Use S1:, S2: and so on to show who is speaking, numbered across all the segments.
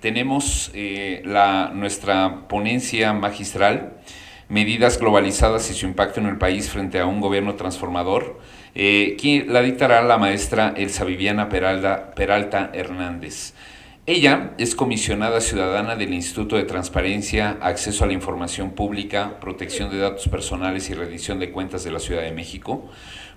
S1: tenemos nuestra ponencia magistral, Medidas globalizadas y su impacto en el país frente a un gobierno transformador, que la dictará la maestra Elsa Viviana Peralta Hernández. Ella es comisionada ciudadana del Instituto de Transparencia, Acceso a la Información Pública, Protección de Datos Personales y Rendición de Cuentas de la Ciudad de México.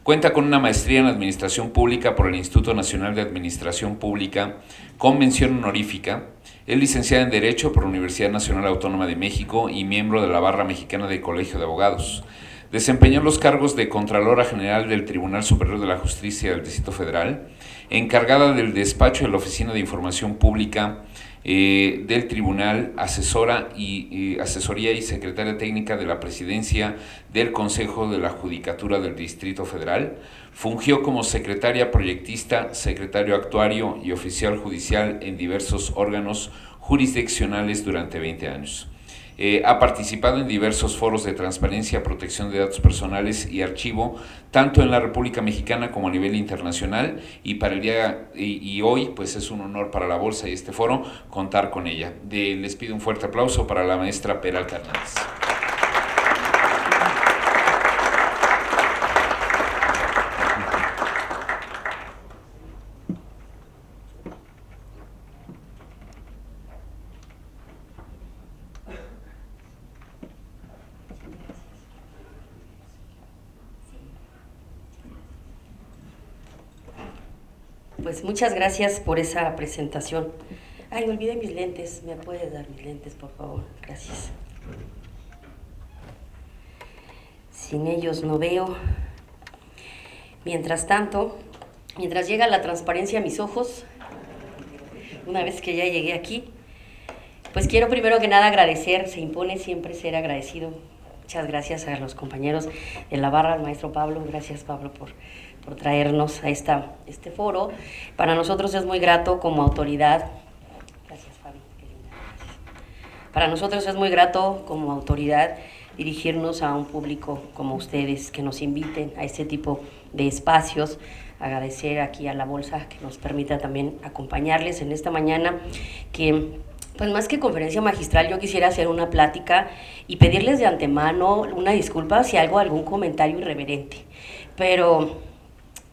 S1: Cuenta con una maestría en Administración Pública por el Instituto Nacional de Administración Pública, con mención honorífica. Es licenciada en Derecho por la Universidad Nacional Autónoma de México y miembro de la Barra Mexicana del Colegio de Abogados. Desempeñó los cargos de Contralora General del Tribunal Superior de la Justicia del Distrito Federal, encargada del despacho de la Oficina de Información Pública del Tribunal, asesoría y secretaria técnica de la Presidencia del Consejo de la Judicatura del Distrito Federal. Fungió como secretaria proyectista, secretario actuario y oficial judicial en diversos órganos jurisdiccionales durante 20 años. Ha participado en diversos foros de transparencia, protección de datos personales y archivo, tanto en la República Mexicana como a nivel internacional, y hoy pues es un honor para la Bolsa y este foro contar con ella. Les pido un fuerte aplauso para la maestra Peralta Hernández.
S2: Pues muchas gracias por esa presentación. Ay, me olvidé mis lentes. ¿Me puedes dar mis lentes, por favor? Gracias. Sin ellos no veo. Mientras tanto, mientras llega la transparencia a mis ojos, una vez que ya llegué aquí, pues quiero primero que nada agradecer. Se impone siempre ser agradecido. Muchas gracias a los compañeros de la barra, al maestro Pablo. Gracias, Pablo, por traernos a este foro. Para nosotros es muy grato como autoridad. Gracias, Fabi. Qué linda. Gracias. Para nosotros es muy grato como autoridad dirigirnos a un público como ustedes, que nos inviten a este tipo de espacios. Agradecer aquí a la Bolsa que nos permita también acompañarles en esta mañana, que pues más que conferencia magistral, yo quisiera hacer una plática y pedirles de antemano una disculpa si hago algún comentario irreverente. Pero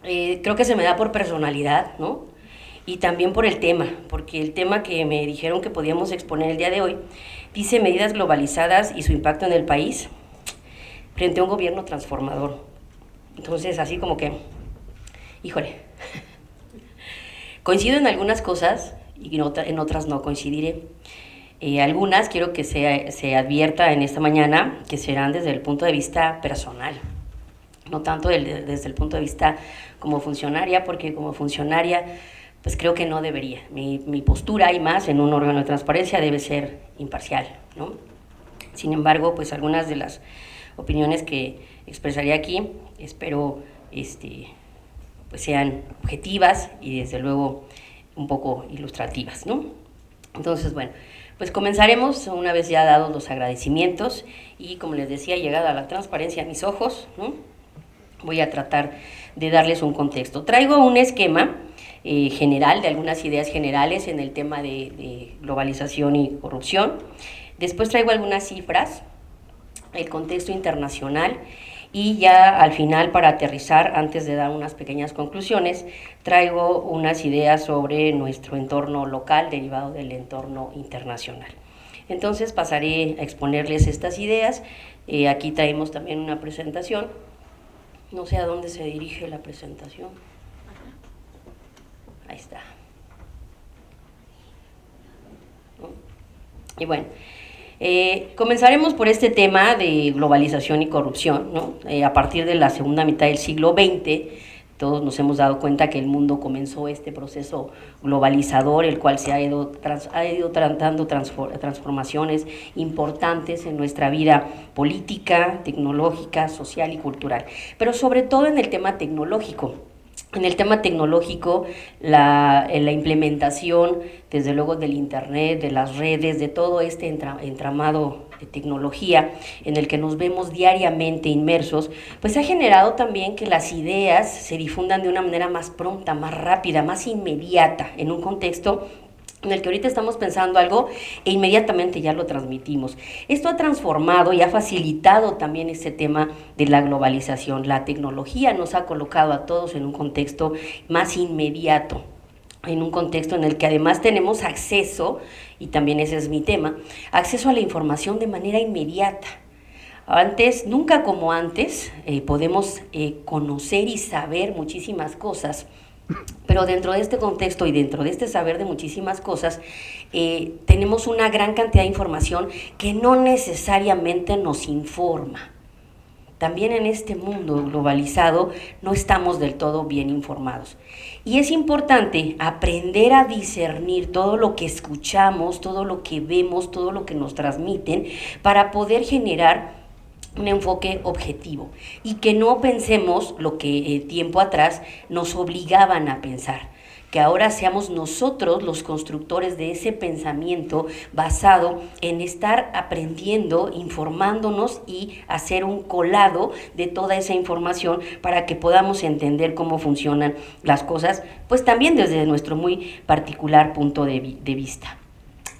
S2: creo que se me da por personalidad, ¿no? Y también por el tema, porque el tema que me dijeron que podíamos exponer el día de hoy dice medidas globalizadas y su impacto en el país frente a un gobierno transformador. Entonces, así como que, híjole, coincido en algunas cosas y en otras no coincidiré. Algunas quiero que se advierta en esta mañana que serán desde el punto de vista personal, no tanto desde el punto de vista como funcionaria, porque como funcionaria pues creo que no debería. Mi postura, y más en un órgano de transparencia, debe ser imparcial, ¿no? Sin embargo, pues algunas de las opiniones que expresaré aquí espero pues sean objetivas y desde luego un poco ilustrativas, ¿no? Entonces, bueno, pues comenzaremos una vez ya dados los agradecimientos y, como les decía, llegada la transparencia a mis ojos, ¿no? Voy a tratar de darles un contexto. Traigo un esquema general, de algunas ideas generales en el tema de globalización y corrupción. Después traigo algunas cifras, el contexto internacional, y ya al final, para aterrizar, antes de dar unas pequeñas conclusiones, traigo unas ideas sobre nuestro entorno local derivado del entorno internacional. Entonces pasaré a exponerles estas ideas. Aquí traemos también una presentación. No sé a dónde se dirige la presentación. Ahí está. Y bueno, comenzaremos por este tema de globalización y corrupción, ¿no? A partir de la segunda mitad del siglo XX, todos nos hemos dado cuenta que el mundo comenzó este proceso globalizador, el cual se ha ido tratando transformaciones importantes en nuestra vida política, tecnológica, social y cultural, pero sobre todo en el tema tecnológico. En el tema tecnológico, la implementación, desde luego, del Internet, de las redes, de todo este entramado de tecnología en el que nos vemos diariamente inmersos, pues ha generado también que las ideas se difundan de una manera más pronta, más rápida, más inmediata, en un contexto en el que ahorita estamos pensando algo e inmediatamente ya lo transmitimos. Esto ha transformado y ha facilitado también este tema de la globalización. La tecnología nos ha colocado a todos en un contexto más inmediato, en un contexto en el que además tenemos acceso, y también ese es mi tema, acceso a la información de manera inmediata. Antes, nunca como antes, podemos conocer y saber muchísimas cosas, pero dentro de este contexto y dentro de este saber de muchísimas cosas, tenemos una gran cantidad de información que no necesariamente nos informa. También en este mundo globalizado no estamos del todo bien informados. Y es importante aprender a discernir todo lo que escuchamos, todo lo que vemos, todo lo que nos transmiten, para poder generar un enfoque objetivo y que no pensemos lo que tiempo atrás nos obligaban a pensar, que ahora seamos nosotros los constructores de ese pensamiento basado en estar aprendiendo, informándonos y hacer un colado de toda esa información para que podamos entender cómo funcionan las cosas, pues también desde nuestro muy particular punto de vista.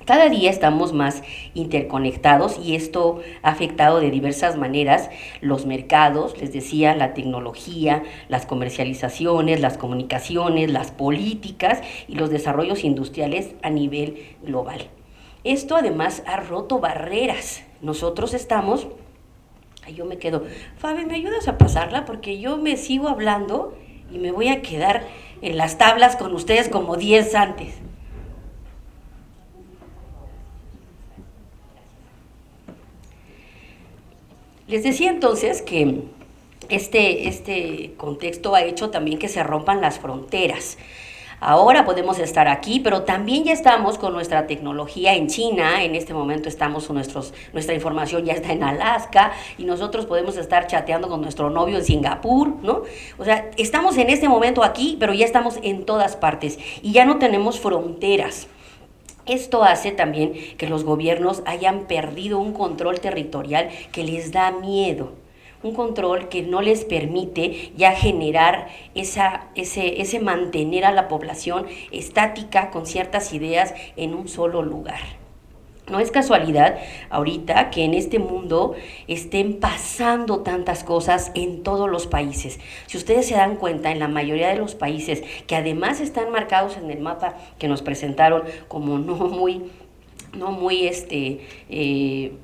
S2: Cada día estamos más interconectados y esto ha afectado de diversas maneras los mercados, les decía, la tecnología, las comercializaciones, las comunicaciones, las políticas y los desarrollos industriales a nivel global. Esto además ha roto barreras. Nosotros estamos... Yo me quedo, Fabi, ¿me ayudas a pasarla? Porque yo me sigo hablando y me voy a quedar en las tablas con ustedes como 10 antes. Les decía entonces que este contexto ha hecho también que se rompan las fronteras. Ahora podemos estar aquí, pero también ya estamos con nuestra tecnología en China. En este momento estamos con nuestra información ya está en Alaska y nosotros podemos estar chateando con nuestro novio en Singapur, ¿no? O sea, estamos en este momento aquí, pero ya estamos en todas partes y ya no tenemos fronteras. Esto hace también que los gobiernos hayan perdido un control territorial que les da miedo, un control que no les permite ya generar ese mantener a la población estática con ciertas ideas en un solo lugar. No es casualidad ahorita que en este mundo estén pasando tantas cosas en todos los países. Si ustedes se dan cuenta, en la mayoría de los países que además están marcados en el mapa que nos presentaron como no muy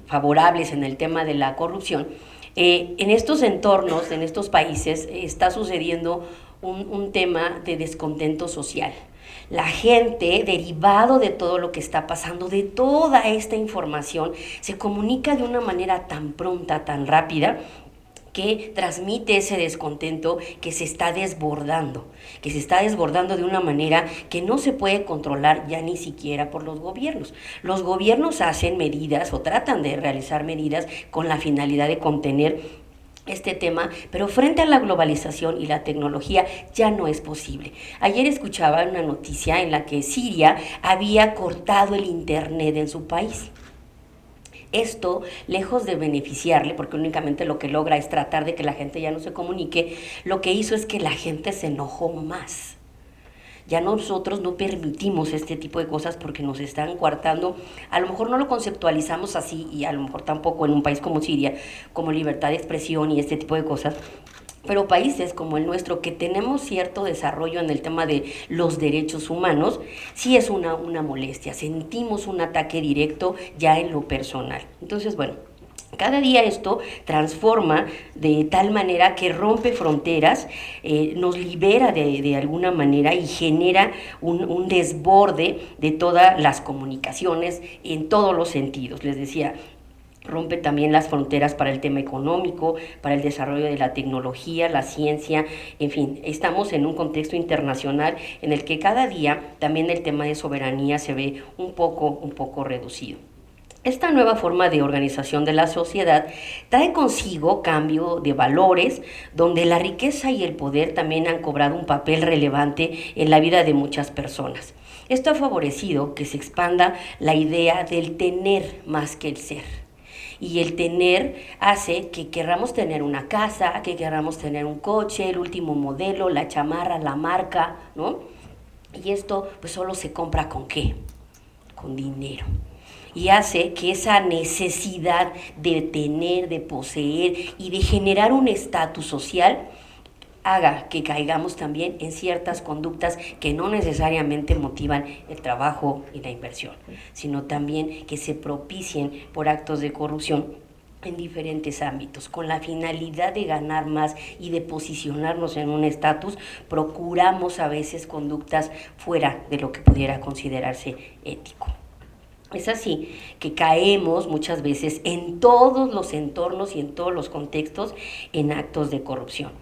S2: favorables en el tema de la corrupción, en estos entornos, en estos países, está sucediendo un tema de descontento social. La gente, derivado de todo lo que está pasando, de toda esta información, se comunica de una manera tan pronta, tan rápida, que transmite ese descontento que se está desbordando de una manera que no se puede controlar ya ni siquiera por los gobiernos. Los gobiernos hacen medidas o tratan de realizar medidas con la finalidad de contener este tema, pero frente a la globalización y la tecnología ya no es posible. Ayer escuchaba una noticia en la que Siria había cortado el internet en su país. Esto, lejos de beneficiarle, porque únicamente lo que logra es tratar de que la gente ya no se comunique, lo que hizo es que la gente se enojó más. Ya nosotros no permitimos este tipo de cosas porque nos están coartando. A lo mejor no lo conceptualizamos así y a lo mejor tampoco en un país como Siria, como libertad de expresión y este tipo de cosas. Pero países como el nuestro, que tenemos cierto desarrollo en el tema de los derechos humanos, sí es una molestia. Sentimos un ataque directo ya en lo personal. Entonces, bueno, cada día esto transforma de tal manera que rompe fronteras, nos libera de alguna manera y genera un desborde de todas las comunicaciones en todos los sentidos. Les decía, rompe también las fronteras para el tema económico, para el desarrollo de la tecnología, la ciencia, en fin, estamos en un contexto internacional en el que cada día también el tema de soberanía se ve un poco reducido. Esta nueva forma de organización de la sociedad trae consigo cambio de valores, donde la riqueza y el poder también han cobrado un papel relevante en la vida de muchas personas. Esto ha favorecido que se expanda la idea del tener más que el ser. Y el tener hace que querramos tener una casa, que queramos tener un coche, el último modelo, la chamarra, la marca, ¿no? Y esto pues solo se compra ¿con qué? con dinero. Y hace que esa necesidad de tener, de poseer y de generar un estatus social haga que caigamos también en ciertas conductas que no necesariamente motivan el trabajo y la inversión, sino también que se propicien por actos de corrupción en diferentes ámbitos. Con la finalidad de ganar más y de posicionarnos en un estatus, procuramos a veces conductas fuera de lo que pudiera considerarse ético. Es así que caemos muchas veces en todos los entornos y en todos los contextos en actos de corrupción.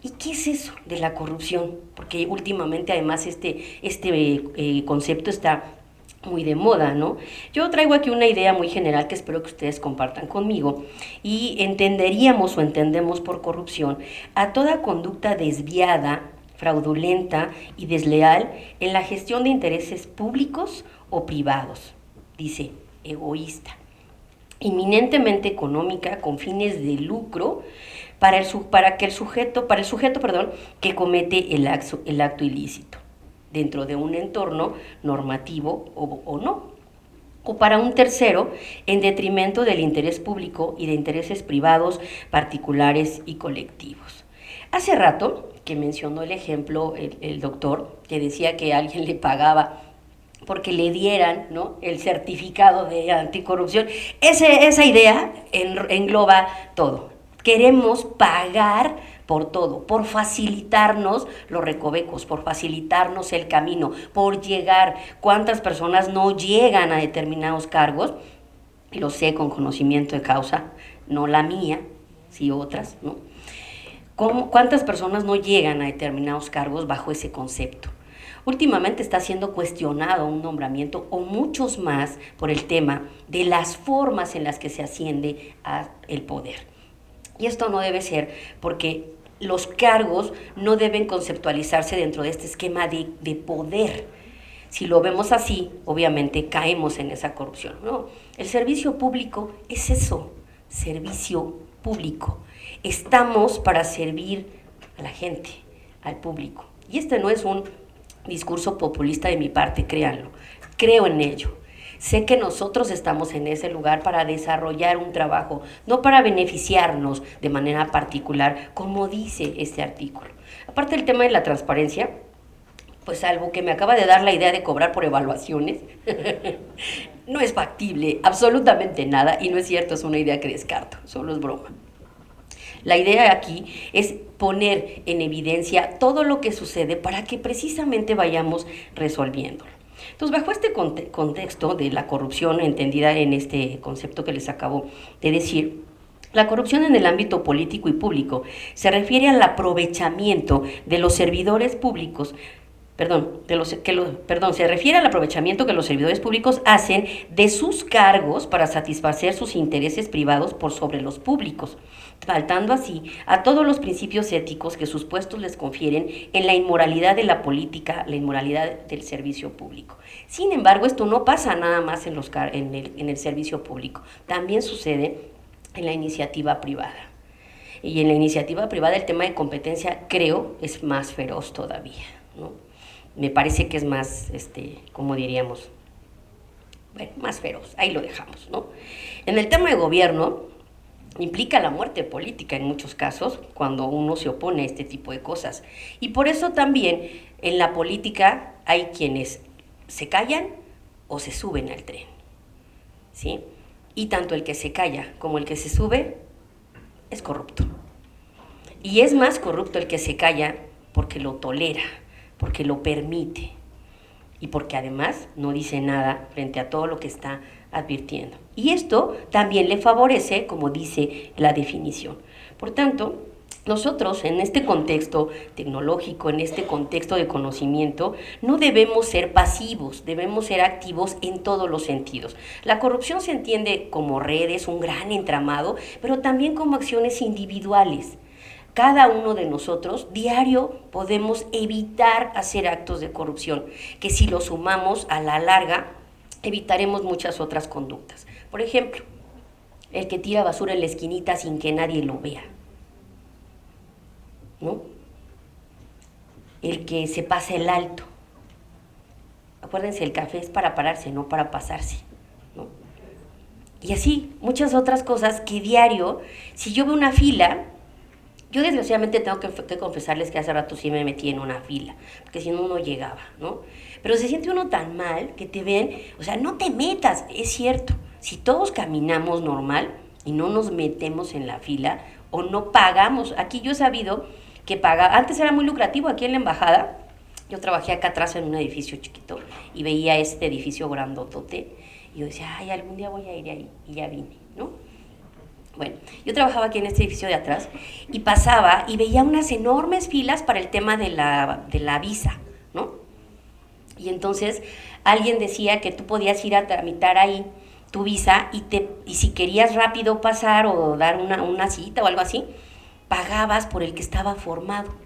S2: ¿Y qué es eso de la corrupción? Porque últimamente además este concepto está muy de moda, ¿no? Yo traigo aquí una idea muy general que espero que ustedes compartan conmigo y entenderíamos o entendemos por corrupción a toda conducta desviada, fraudulenta y desleal en la gestión de intereses públicos o privados. Dice, egoísta, inminentemente económica con fines de lucro para el sujeto que comete el acto ilícito dentro de un entorno normativo o no, o para un tercero en detrimento del interés público y de intereses privados, particulares y colectivos. Hace rato que mencionó el ejemplo el doctor, que decía que alguien le pagaba porque le dieran, ¿no?, el certificado de anticorrupción. Esa idea engloba todo. Queremos pagar por todo, por facilitarnos los recovecos, por facilitarnos el camino, por llegar. ¿Cuántas personas no llegan a determinados cargos? Lo sé con conocimiento de causa, no la mía, sí otras, ¿no? ¿Cuántas personas no llegan a determinados cargos bajo ese concepto? Últimamente está siendo cuestionado un nombramiento o muchos más por el tema de las formas en las que se asciende al poder. Y esto no debe ser porque los cargos no deben conceptualizarse dentro de este esquema de poder. Si lo vemos así, obviamente caemos en esa corrupción, ¿no? El servicio público es eso, servicio público. Estamos para servir a la gente, al público. Y este no es un discurso populista de mi parte, créanlo, creo en ello. Sé que nosotros estamos en ese lugar para desarrollar un trabajo, no para beneficiarnos de manera particular, como dice este artículo. Aparte del tema de la transparencia, pues salvo que me acaba de dar la idea de cobrar por evaluaciones, no es factible absolutamente nada, y no es cierto, es una idea que descarto, solo es broma. La idea aquí es poner en evidencia todo lo que sucede para que precisamente vayamos resolviéndolo. Entonces, bajo este contexto de la corrupción entendida en este concepto que les acabo de decir, la corrupción en el ámbito político y público se refiere al aprovechamiento de los servidores públicos, se refiere al aprovechamiento que los servidores públicos hacen de sus cargos para satisfacer sus intereses privados por sobre los públicos, faltando así a todos los principios éticos que sus puestos les confieren en la inmoralidad de la política, la inmoralidad del servicio público. Sin embargo, esto no pasa nada más en el servicio público, también sucede en la iniciativa privada. Y en la iniciativa privada el tema de competencia, creo, es más feroz todavía, ¿no? Me parece que es más, ¿cómo diríamos? Bueno, más feroz, ahí lo dejamos, ¿no? En el tema de gobierno, implica la muerte política en muchos casos cuando uno se opone a este tipo de cosas. Y por eso también en la política hay quienes se callan o se suben al tren, ¿sí? Y tanto el que se calla como el que se sube es corrupto. Y es más corrupto el que se calla porque lo tolera, porque lo permite y porque además no dice nada frente a todo lo que está advirtiendo. Y esto también le favorece, como dice la definición. Por tanto, nosotros en este contexto tecnológico, en este contexto de conocimiento, no debemos ser pasivos, debemos ser activos en todos los sentidos. La corrupción se entiende como redes, un gran entramado, pero también como acciones individuales. Cada uno de nosotros, diario, podemos evitar hacer actos de corrupción, que si lo sumamos a la larga, evitaremos muchas otras conductas. Por ejemplo, el que tira basura en la esquinita sin que nadie lo vea, ¿no? El que se pasa el alto. acuérdense, el café es para pararse, no para pasarse, ¿no? Y así, muchas otras cosas que diario, si yo veo una fila, yo desgraciadamente tengo que confesarles que hace rato sí me metí en una fila, porque si no, no llegaba, ¿no? Pero se siente uno tan mal que te ven, o sea, no te metas, es cierto, si todos caminamos normal y no nos metemos en la fila o no pagamos, aquí yo he sabido que antes era muy lucrativo aquí en la embajada, yo trabajé acá atrás en un edificio chiquito y veía este edificio grandotote y yo decía, ay, algún día voy a ir ahí y ya vine, ¿no? Bueno, yo trabajaba aquí en este edificio de atrás y pasaba y veía unas enormes filas para el tema de la visa, ¿no? Y entonces alguien decía que tú podías ir a tramitar ahí tu visa y si querías rápido pasar o dar una cita o algo así, pagabas por el que estaba formado.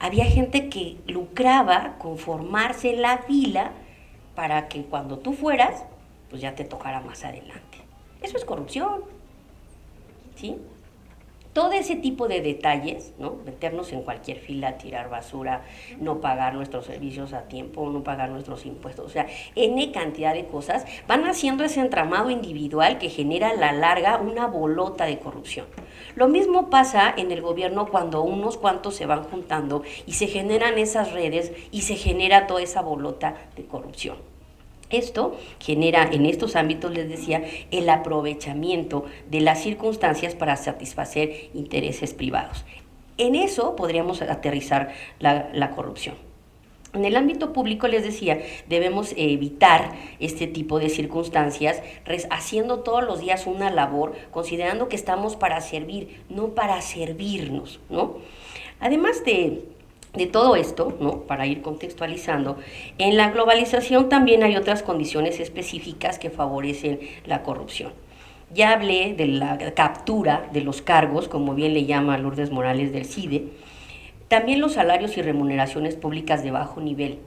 S2: Había gente que lucraba con formarse en la fila para que cuando tú fueras, pues ya te tocara más adelante. Eso es corrupción, ¿sí? Todo ese tipo de detalles, ¿no? Meternos en cualquier fila, tirar basura, no pagar nuestros servicios a tiempo, no pagar nuestros impuestos, o sea, N cantidad de cosas van haciendo ese entramado individual que genera a la larga una bolota de corrupción. Lo mismo pasa en el gobierno cuando unos cuantos se van juntando y se generan esas redes y se genera toda esa bolota de corrupción. Esto genera en estos ámbitos, les decía, el aprovechamiento de las circunstancias para satisfacer intereses privados. En eso podríamos aterrizar la corrupción. En el ámbito público, les decía, debemos evitar este tipo de circunstancias, haciendo todos los días una labor, considerando que estamos para servir, no para servirnos, ¿no? Además de todo esto, ¿no? Para ir contextualizando, en la globalización también hay otras condiciones específicas que favorecen la corrupción. Ya hablé de la captura de los cargos, como bien le llama Lourdes Morales del CIDE, también los salarios y remuneraciones públicas de bajo nivel.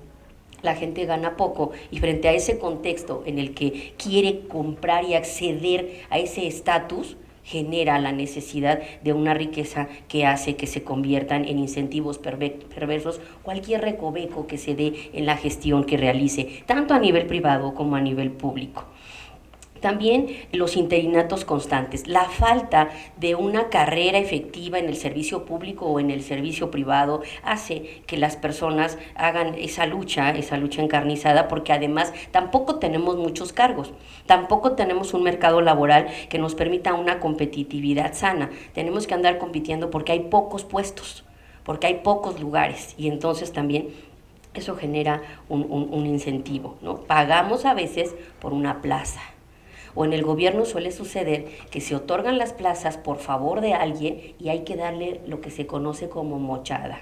S2: La gente gana poco y frente a ese contexto en el que quiere comprar y acceder a ese estatus, genera la necesidad de una riqueza que hace que se conviertan en incentivos perversos cualquier recoveco que se dé en la gestión que realice, tanto a nivel privado como a nivel público. También los interinatos constantes, la falta de una carrera efectiva en el servicio público o en el servicio privado hace que las personas hagan esa lucha encarnizada, porque además tampoco tenemos muchos cargos, tampoco tenemos un mercado laboral que nos permita una competitividad sana. Tenemos que andar compitiendo porque hay pocos puestos, porque hay pocos lugares y entonces también eso genera un incentivo, ¿no? Pagamos a veces por una plaza. O en el gobierno suele suceder que se otorgan las plazas por favor de alguien y hay que darle lo que se conoce como mochada.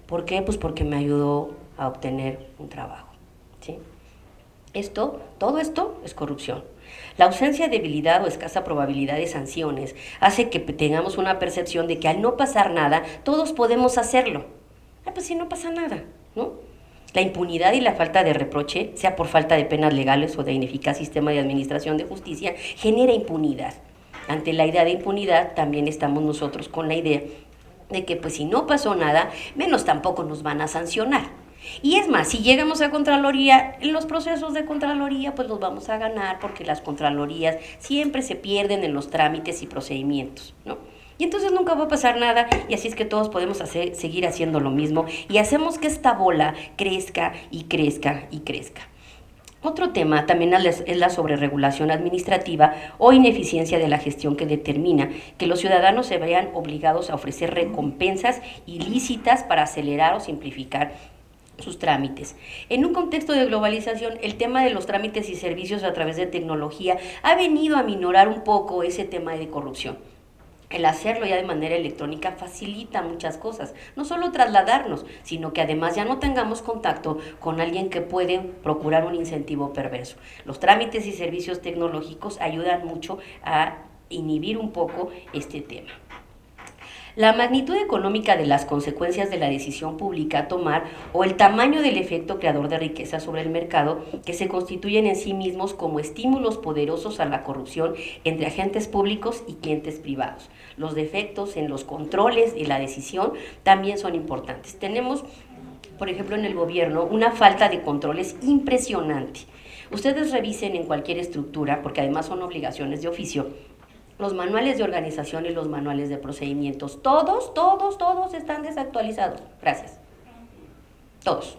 S2: ¿Por qué? Pues porque me ayudó a obtener un trabajo, ¿sí? Todo esto es corrupción. La ausencia de habilidad o escasa probabilidad de sanciones hace que tengamos una percepción de que al no pasar nada, todos podemos hacerlo. Pues si no pasa nada, ¿no? La impunidad y la falta de reproche, sea por falta de penas legales o de ineficaz sistema de administración de justicia, genera impunidad. Ante la idea de impunidad, también estamos nosotros con la idea de que pues si no pasó nada, menos tampoco nos van a sancionar. Y es más, si llegamos a Contraloría, en los procesos de Contraloría pues los vamos a ganar porque las Contralorías siempre se pierden en los trámites y procedimientos, ¿no? Y entonces nunca va a pasar nada y así es que todos podemos seguir haciendo lo mismo y hacemos que esta bola crezca y crezca y crezca. Otro tema también es la sobreregulación administrativa o ineficiencia de la gestión que determina que los ciudadanos se vean obligados a ofrecer recompensas ilícitas para acelerar o simplificar sus trámites. En un contexto de globalización, el tema de los trámites y servicios a través de tecnología ha venido a minorar un poco ese tema de corrupción. El hacerlo ya de manera electrónica facilita muchas cosas, no solo trasladarnos, sino que además ya no tengamos contacto con alguien que puede procurar un incentivo perverso. Los trámites y servicios tecnológicos ayudan mucho a inhibir un poco este tema. La magnitud económica de las consecuencias de la decisión pública a tomar o el tamaño del efecto creador de riqueza sobre el mercado que se constituyen en sí mismos como estímulos poderosos a la corrupción entre agentes públicos y clientes privados. Los defectos en los controles y la decisión también son importantes. Tenemos por ejemplo, en el gobierno, una falta de control es impresionante. Ustedes revisen en cualquier estructura, porque además son obligaciones de oficio, los manuales de organización y los manuales de procedimientos. Todos están desactualizados. Gracias. Todos.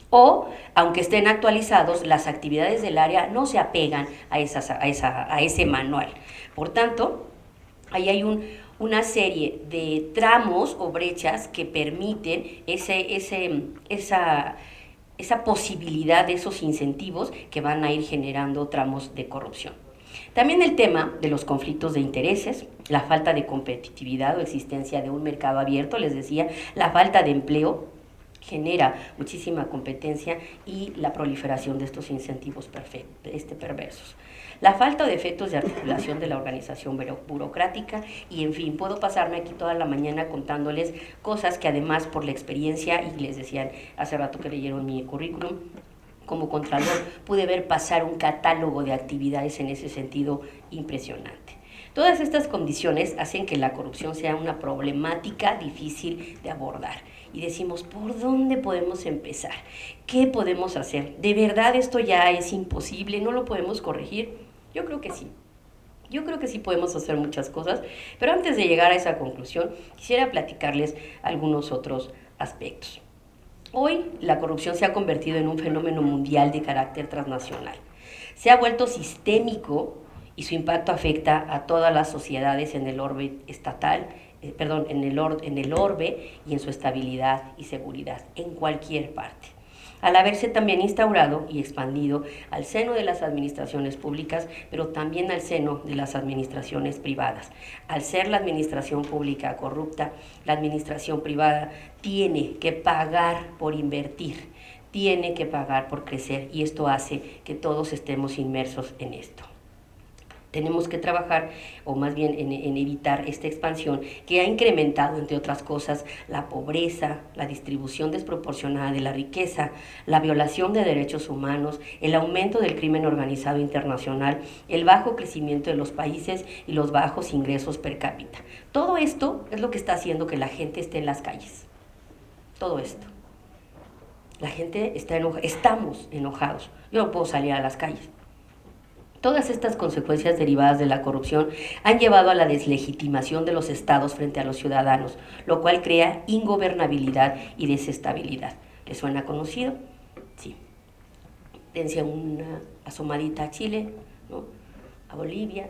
S2: O, aunque estén actualizados, las actividades del área no se apegan a ese manual. Por tanto, ahí hay una serie de tramos o brechas que permiten esa posibilidad de esos incentivos que van a ir generando tramos de corrupción. También el tema de los conflictos de intereses, la falta de competitividad o existencia de un mercado abierto, les decía, la falta de empleo genera muchísima competencia y la proliferación de estos incentivos perversos. La falta de efectos de articulación de la organización burocrática y, en fin, puedo pasarme aquí toda la mañana contándoles cosas que además por la experiencia, y les decían hace rato que leyeron mi currículum, como contralor pude ver pasar un catálogo de actividades en ese sentido impresionante. Todas estas condiciones hacen que la corrupción sea una problemática difícil de abordar. Y decimos, ¿por dónde podemos empezar? ¿Qué podemos hacer? ¿De verdad esto ya es imposible? ¿No lo podemos corregir? Yo creo que sí. Yo creo que sí podemos hacer muchas cosas, pero antes de llegar a esa conclusión, quisiera platicarles algunos otros aspectos. Hoy la corrupción se ha convertido en un fenómeno mundial de carácter transnacional. Se ha vuelto sistémico y su impacto afecta a todas las sociedades en el orbe estatal, en el orbe y en su estabilidad y seguridad, en cualquier parte. Al haberse también instaurado y expandido al seno de las administraciones públicas, pero también al seno de las administraciones privadas. Al ser la administración pública corrupta, la administración privada tiene que pagar por invertir, tiene que pagar por crecer, y esto hace que todos estemos inmersos en esto. Tenemos que trabajar, o más bien en evitar esta expansión que ha incrementado, entre otras cosas, la pobreza, la distribución desproporcionada de la riqueza, la violación de derechos humanos, el aumento del crimen organizado internacional, el bajo crecimiento de los países y los bajos ingresos per cápita. Todo esto es lo que está haciendo que la gente esté en las calles. Todo esto. La gente está enojada, estamos enojados. Yo no puedo salir a las calles. Todas estas consecuencias derivadas de la corrupción han llevado a la deslegitimación de los estados frente a los ciudadanos, lo cual crea ingobernabilidad y desestabilidad. ¿Les suena conocido? Sí. Dense una asomadita a Chile, ¿no? A Bolivia.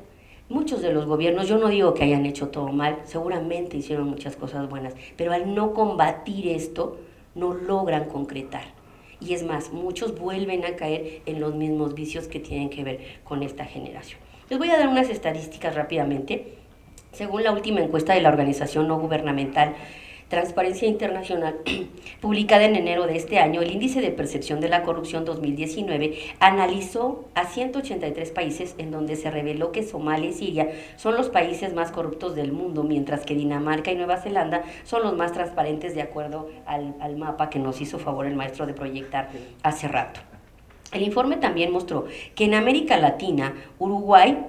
S2: Muchos de los gobiernos, yo no digo que hayan hecho todo mal, seguramente hicieron muchas cosas buenas, pero al no combatir esto, no logran concretar. Y es más, muchos vuelven a caer en los mismos vicios que tienen que ver con esta generación. Les voy a dar unas estadísticas rápidamente. Según la última encuesta de la organización no gubernamental Transparencia Internacional, publicada en enero de este año, el Índice de Percepción de la Corrupción 2019 analizó a 183 países, en donde se reveló que Somalia y Siria son los países más corruptos del mundo, mientras que Dinamarca y Nueva Zelanda son los más transparentes, de acuerdo al mapa que nos hizo favor el maestro de proyectar hace rato. El informe también mostró que en América Latina, Uruguay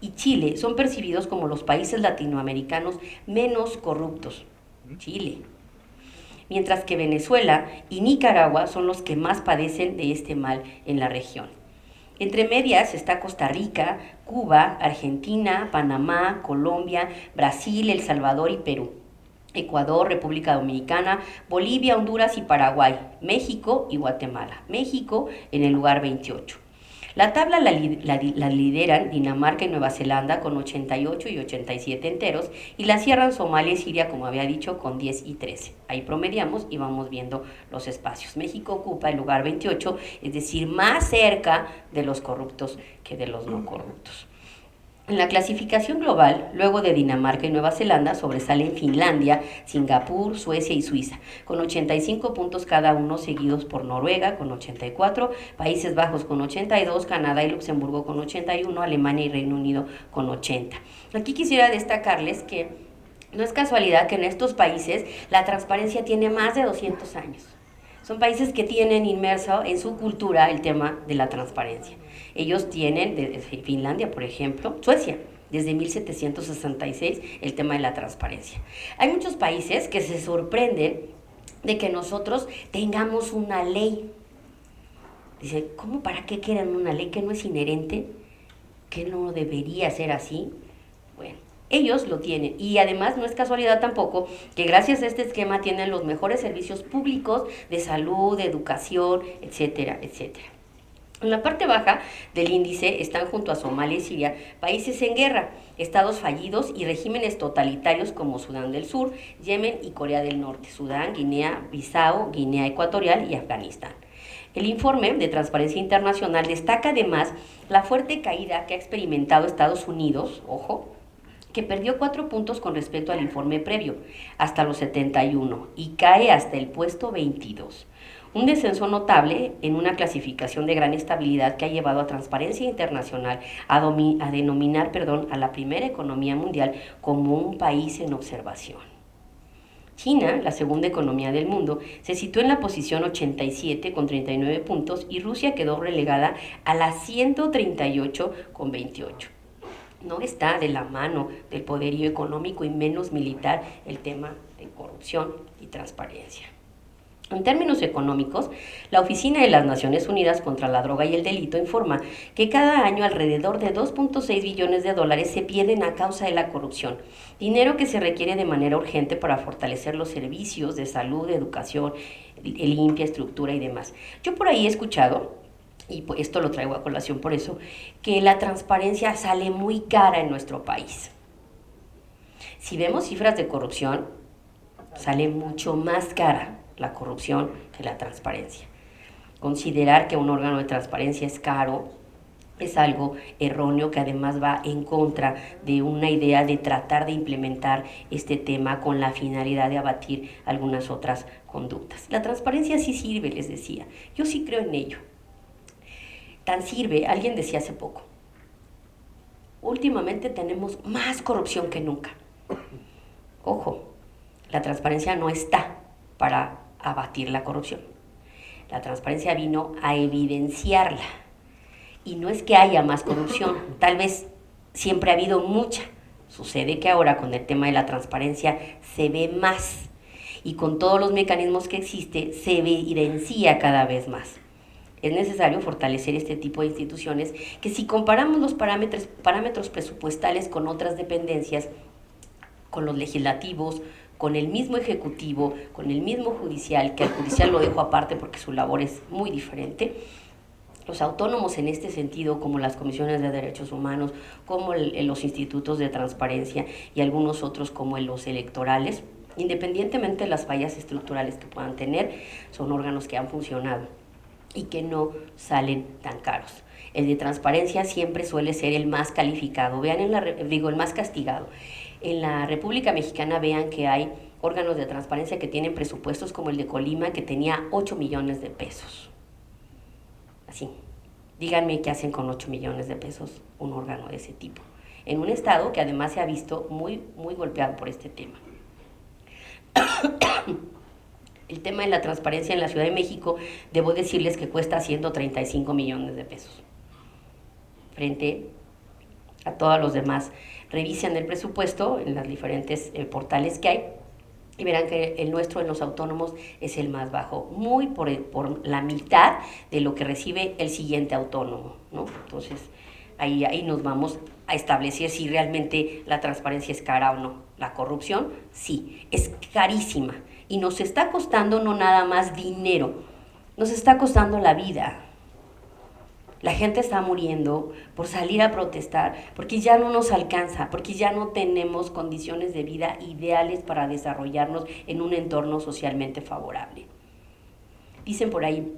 S2: y Chile son percibidos como los países latinoamericanos menos corruptos. Chile. Mientras que Venezuela y Nicaragua son los que más padecen de este mal en la región. Entre medias está Costa Rica, Cuba, Argentina, Panamá, Colombia, Brasil, El Salvador y Perú. Ecuador, República Dominicana, Bolivia, Honduras y Paraguay, México y Guatemala. México en el lugar 28. La tabla la lideran Dinamarca y Nueva Zelanda con 88 y 87 enteros, y la cierran Somalia y Siria, como había dicho, con 10 y 13. Ahí promediamos y vamos viendo los espacios. México ocupa el lugar 28, es decir, más cerca de los corruptos que de los no corruptos. En la clasificación global, luego de Dinamarca y Nueva Zelanda, sobresalen Finlandia, Singapur, Suecia y Suiza, con 85 puntos cada uno, seguidos por Noruega con 84, Países Bajos con 82, Canadá y Luxemburgo con 81, Alemania y Reino Unido con 80. Aquí quisiera destacarles que no es casualidad que en estos países la transparencia tiene más de 200 años. Son países que tienen inmerso en su cultura el tema de la transparencia. Ellos tienen, desde Finlandia, por ejemplo, Suecia, desde 1766, el tema de la transparencia. Hay muchos países que se sorprenden de que nosotros tengamos una ley. Dice, ¿cómo para qué quieren una ley que no es inherente? ¿Que no debería ser así? Bueno, ellos lo tienen y además no es casualidad tampoco que gracias a este esquema tienen los mejores servicios públicos de salud, de educación, etcétera, etcétera. En la parte baja del índice están junto a Somalia y Siria países en guerra, estados fallidos y regímenes totalitarios como Sudán del Sur, Yemen y Corea del Norte, Sudán, Guinea-Bissau, Guinea Ecuatorial y Afganistán. El informe de Transparencia Internacional destaca además la fuerte caída que ha experimentado Estados Unidos, ojo, que perdió 4 puntos con respecto al informe previo, hasta los 71, y cae hasta el puesto 22. Un descenso notable en una clasificación de gran estabilidad que ha llevado a Transparencia Internacional a denominar a la primera economía mundial como un país en observación. China, la segunda economía del mundo, se situó en la posición 87 con 39 puntos y Rusia quedó relegada a la 138 con 28. No está de la mano del poderío económico y menos militar el tema de corrupción y transparencia. En términos económicos, la Oficina de las Naciones Unidas contra la Droga y el Delito informa que cada año alrededor de 2.6 billones de dólares se pierden a causa de la corrupción, dinero que se requiere de manera urgente para fortalecer los servicios de salud, de educación, limpia, estructura y demás. Yo por ahí he escuchado, y esto lo traigo a colación por eso, que la transparencia sale muy cara en nuestro país. Si vemos cifras de corrupción, sale mucho más cara la corrupción que la transparencia. Considerar que un órgano de transparencia es caro es algo erróneo que además va en contra de una idea de tratar de implementar este tema con la finalidad de abatir algunas otras conductas. La transparencia sí sirve, les decía. Yo sí creo en ello. Tan sirve, alguien decía hace poco, últimamente tenemos más corrupción que nunca. Ojo, la transparencia no está para abatir la corrupción. La transparencia vino a evidenciarla. Y no es que haya más corrupción, tal vez siempre ha habido mucha. Sucede que ahora con el tema de la transparencia se ve más. Y con todos los mecanismos que existe, se evidencia cada vez más. Es necesario fortalecer este tipo de instituciones que si comparamos los parámetros presupuestales con otras dependencias, con los legislativos, con el mismo ejecutivo, con el mismo judicial, que al judicial lo dejo aparte porque su labor es muy diferente, los autónomos en este sentido, como las comisiones de derechos humanos, como los institutos de transparencia y algunos otros como los electorales, independientemente de las fallas estructurales que puedan tener, son órganos que han funcionado y que no salen tan caros. El de transparencia siempre suele ser el más calificado, vean el más castigado. En la República Mexicana vean que hay órganos de transparencia que tienen presupuestos como el de Colima, que tenía 8 millones de pesos. Así, díganme qué hacen con 8 millones de pesos un órgano de ese tipo, en un estado que además se ha visto muy, muy golpeado por este tema. El tema de la transparencia en la Ciudad de México, debo decirles que cuesta 135 millones de pesos. Frente a todos los demás, revisen el presupuesto en los diferentes portales que hay y verán que el nuestro en los autónomos es el más bajo, muy por la mitad de lo que recibe el siguiente autónomo, ¿no? Entonces, ahí nos vamos a establecer si realmente la transparencia es cara o no. La corrupción, sí, es carísima y nos está costando no nada más dinero, nos está costando la vida. La gente está muriendo por salir a protestar, porque ya no nos alcanza, porque ya no tenemos condiciones de vida ideales para desarrollarnos en un entorno socialmente favorable. Dicen por ahí,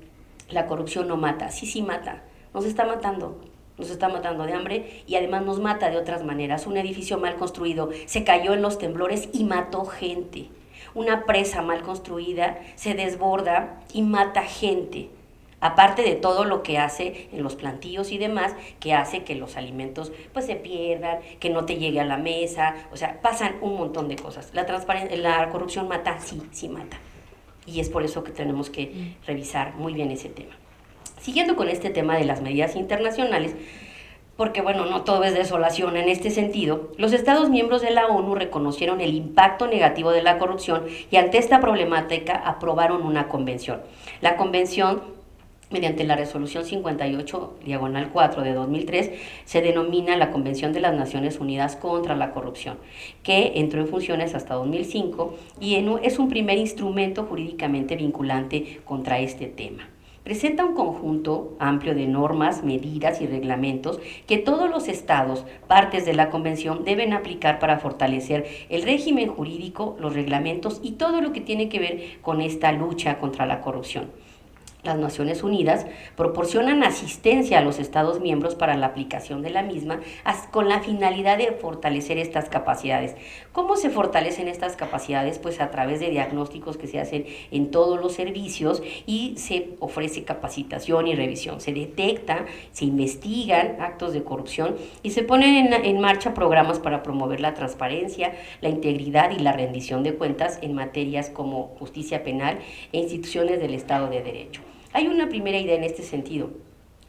S2: la corrupción no mata. Sí, sí mata. Nos está matando de hambre y además nos mata de otras maneras. Un edificio mal construido se cayó en los temblores y mató gente. Una presa mal construida se desborda y mata gente. Aparte de todo lo que hace en los plantíos y demás, que hace que los alimentos pues se pierdan, que no te llegue a la mesa, o sea, pasan un montón de cosas. La corrupción mata, sí mata. Y es por eso que tenemos que revisar muy bien ese tema. Siguiendo con este tema de las medidas internacionales, porque bueno, no todo es desolación en este sentido, los Estados miembros de la ONU reconocieron el impacto negativo de la corrupción y ante esta problemática aprobaron una convención. La convención, mediante la resolución 58/4 de 2003, se denomina la Convención de las Naciones Unidas contra la Corrupción, que entró en funciones hasta 2005 y es un primer instrumento jurídicamente vinculante contra este tema. Presenta un conjunto amplio de normas, medidas y reglamentos que todos los estados, partes de la convención, deben aplicar para fortalecer el régimen jurídico, los reglamentos y todo lo que tiene que ver con esta lucha contra la corrupción. Las Naciones Unidas proporcionan asistencia a los Estados miembros para la aplicación de la misma con la finalidad de fortalecer estas capacidades. ¿Cómo se fortalecen estas capacidades? Pues a través de diagnósticos que se hacen en todos los servicios y se ofrece capacitación y revisión. Se detecta, se investigan actos de corrupción y se ponen en marcha programas para promover la transparencia, la integridad y la rendición de cuentas en materias como justicia penal e instituciones del Estado de Derecho. Hay una primera idea en este sentido.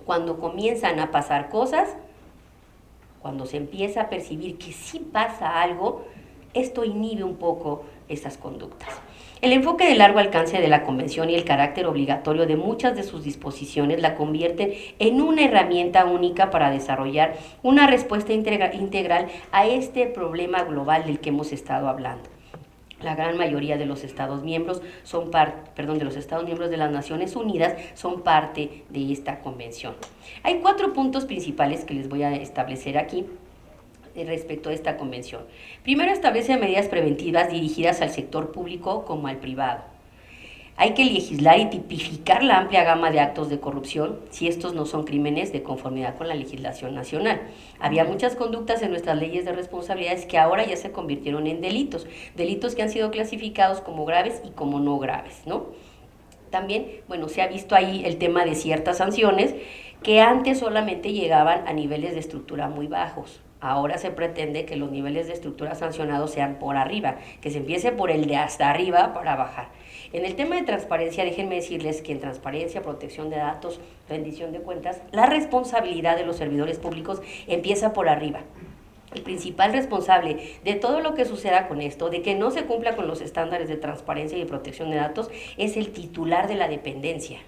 S2: Cuando comienzan a pasar cosas, cuando se empieza a percibir que sí pasa algo, esto inhibe un poco esas conductas. El enfoque de largo alcance de la Convención y el carácter obligatorio de muchas de sus disposiciones la convierten en una herramienta única para desarrollar una respuesta integral a este problema global del que hemos estado hablando. La gran mayoría de los Estados miembros de los Estados miembros de las Naciones Unidas son parte de esta convención. Hay 4 puntos principales que les voy a establecer aquí respecto a esta convención. Primero, establece medidas preventivas dirigidas al sector público como al privado. Hay que legislar y tipificar la amplia gama de actos de corrupción si estos no son crímenes de conformidad con la legislación nacional. Había muchas conductas en nuestras leyes de responsabilidades que ahora ya se convirtieron en delitos que han sido clasificados como graves y como no graves, ¿no? También, bueno, se ha visto ahí el tema de ciertas sanciones que antes solamente llegaban a niveles de estructura muy bajos. Ahora se pretende que los niveles de estructura sancionados sean por arriba, que se empiece por el de hasta arriba para bajar. En el tema de transparencia, déjenme decirles que en transparencia, protección de datos, rendición de cuentas, la responsabilidad de los servidores públicos empieza por arriba. El principal responsable de todo lo que suceda con esto, de que no se cumpla con los estándares de transparencia y protección de datos, es el titular de la dependencia.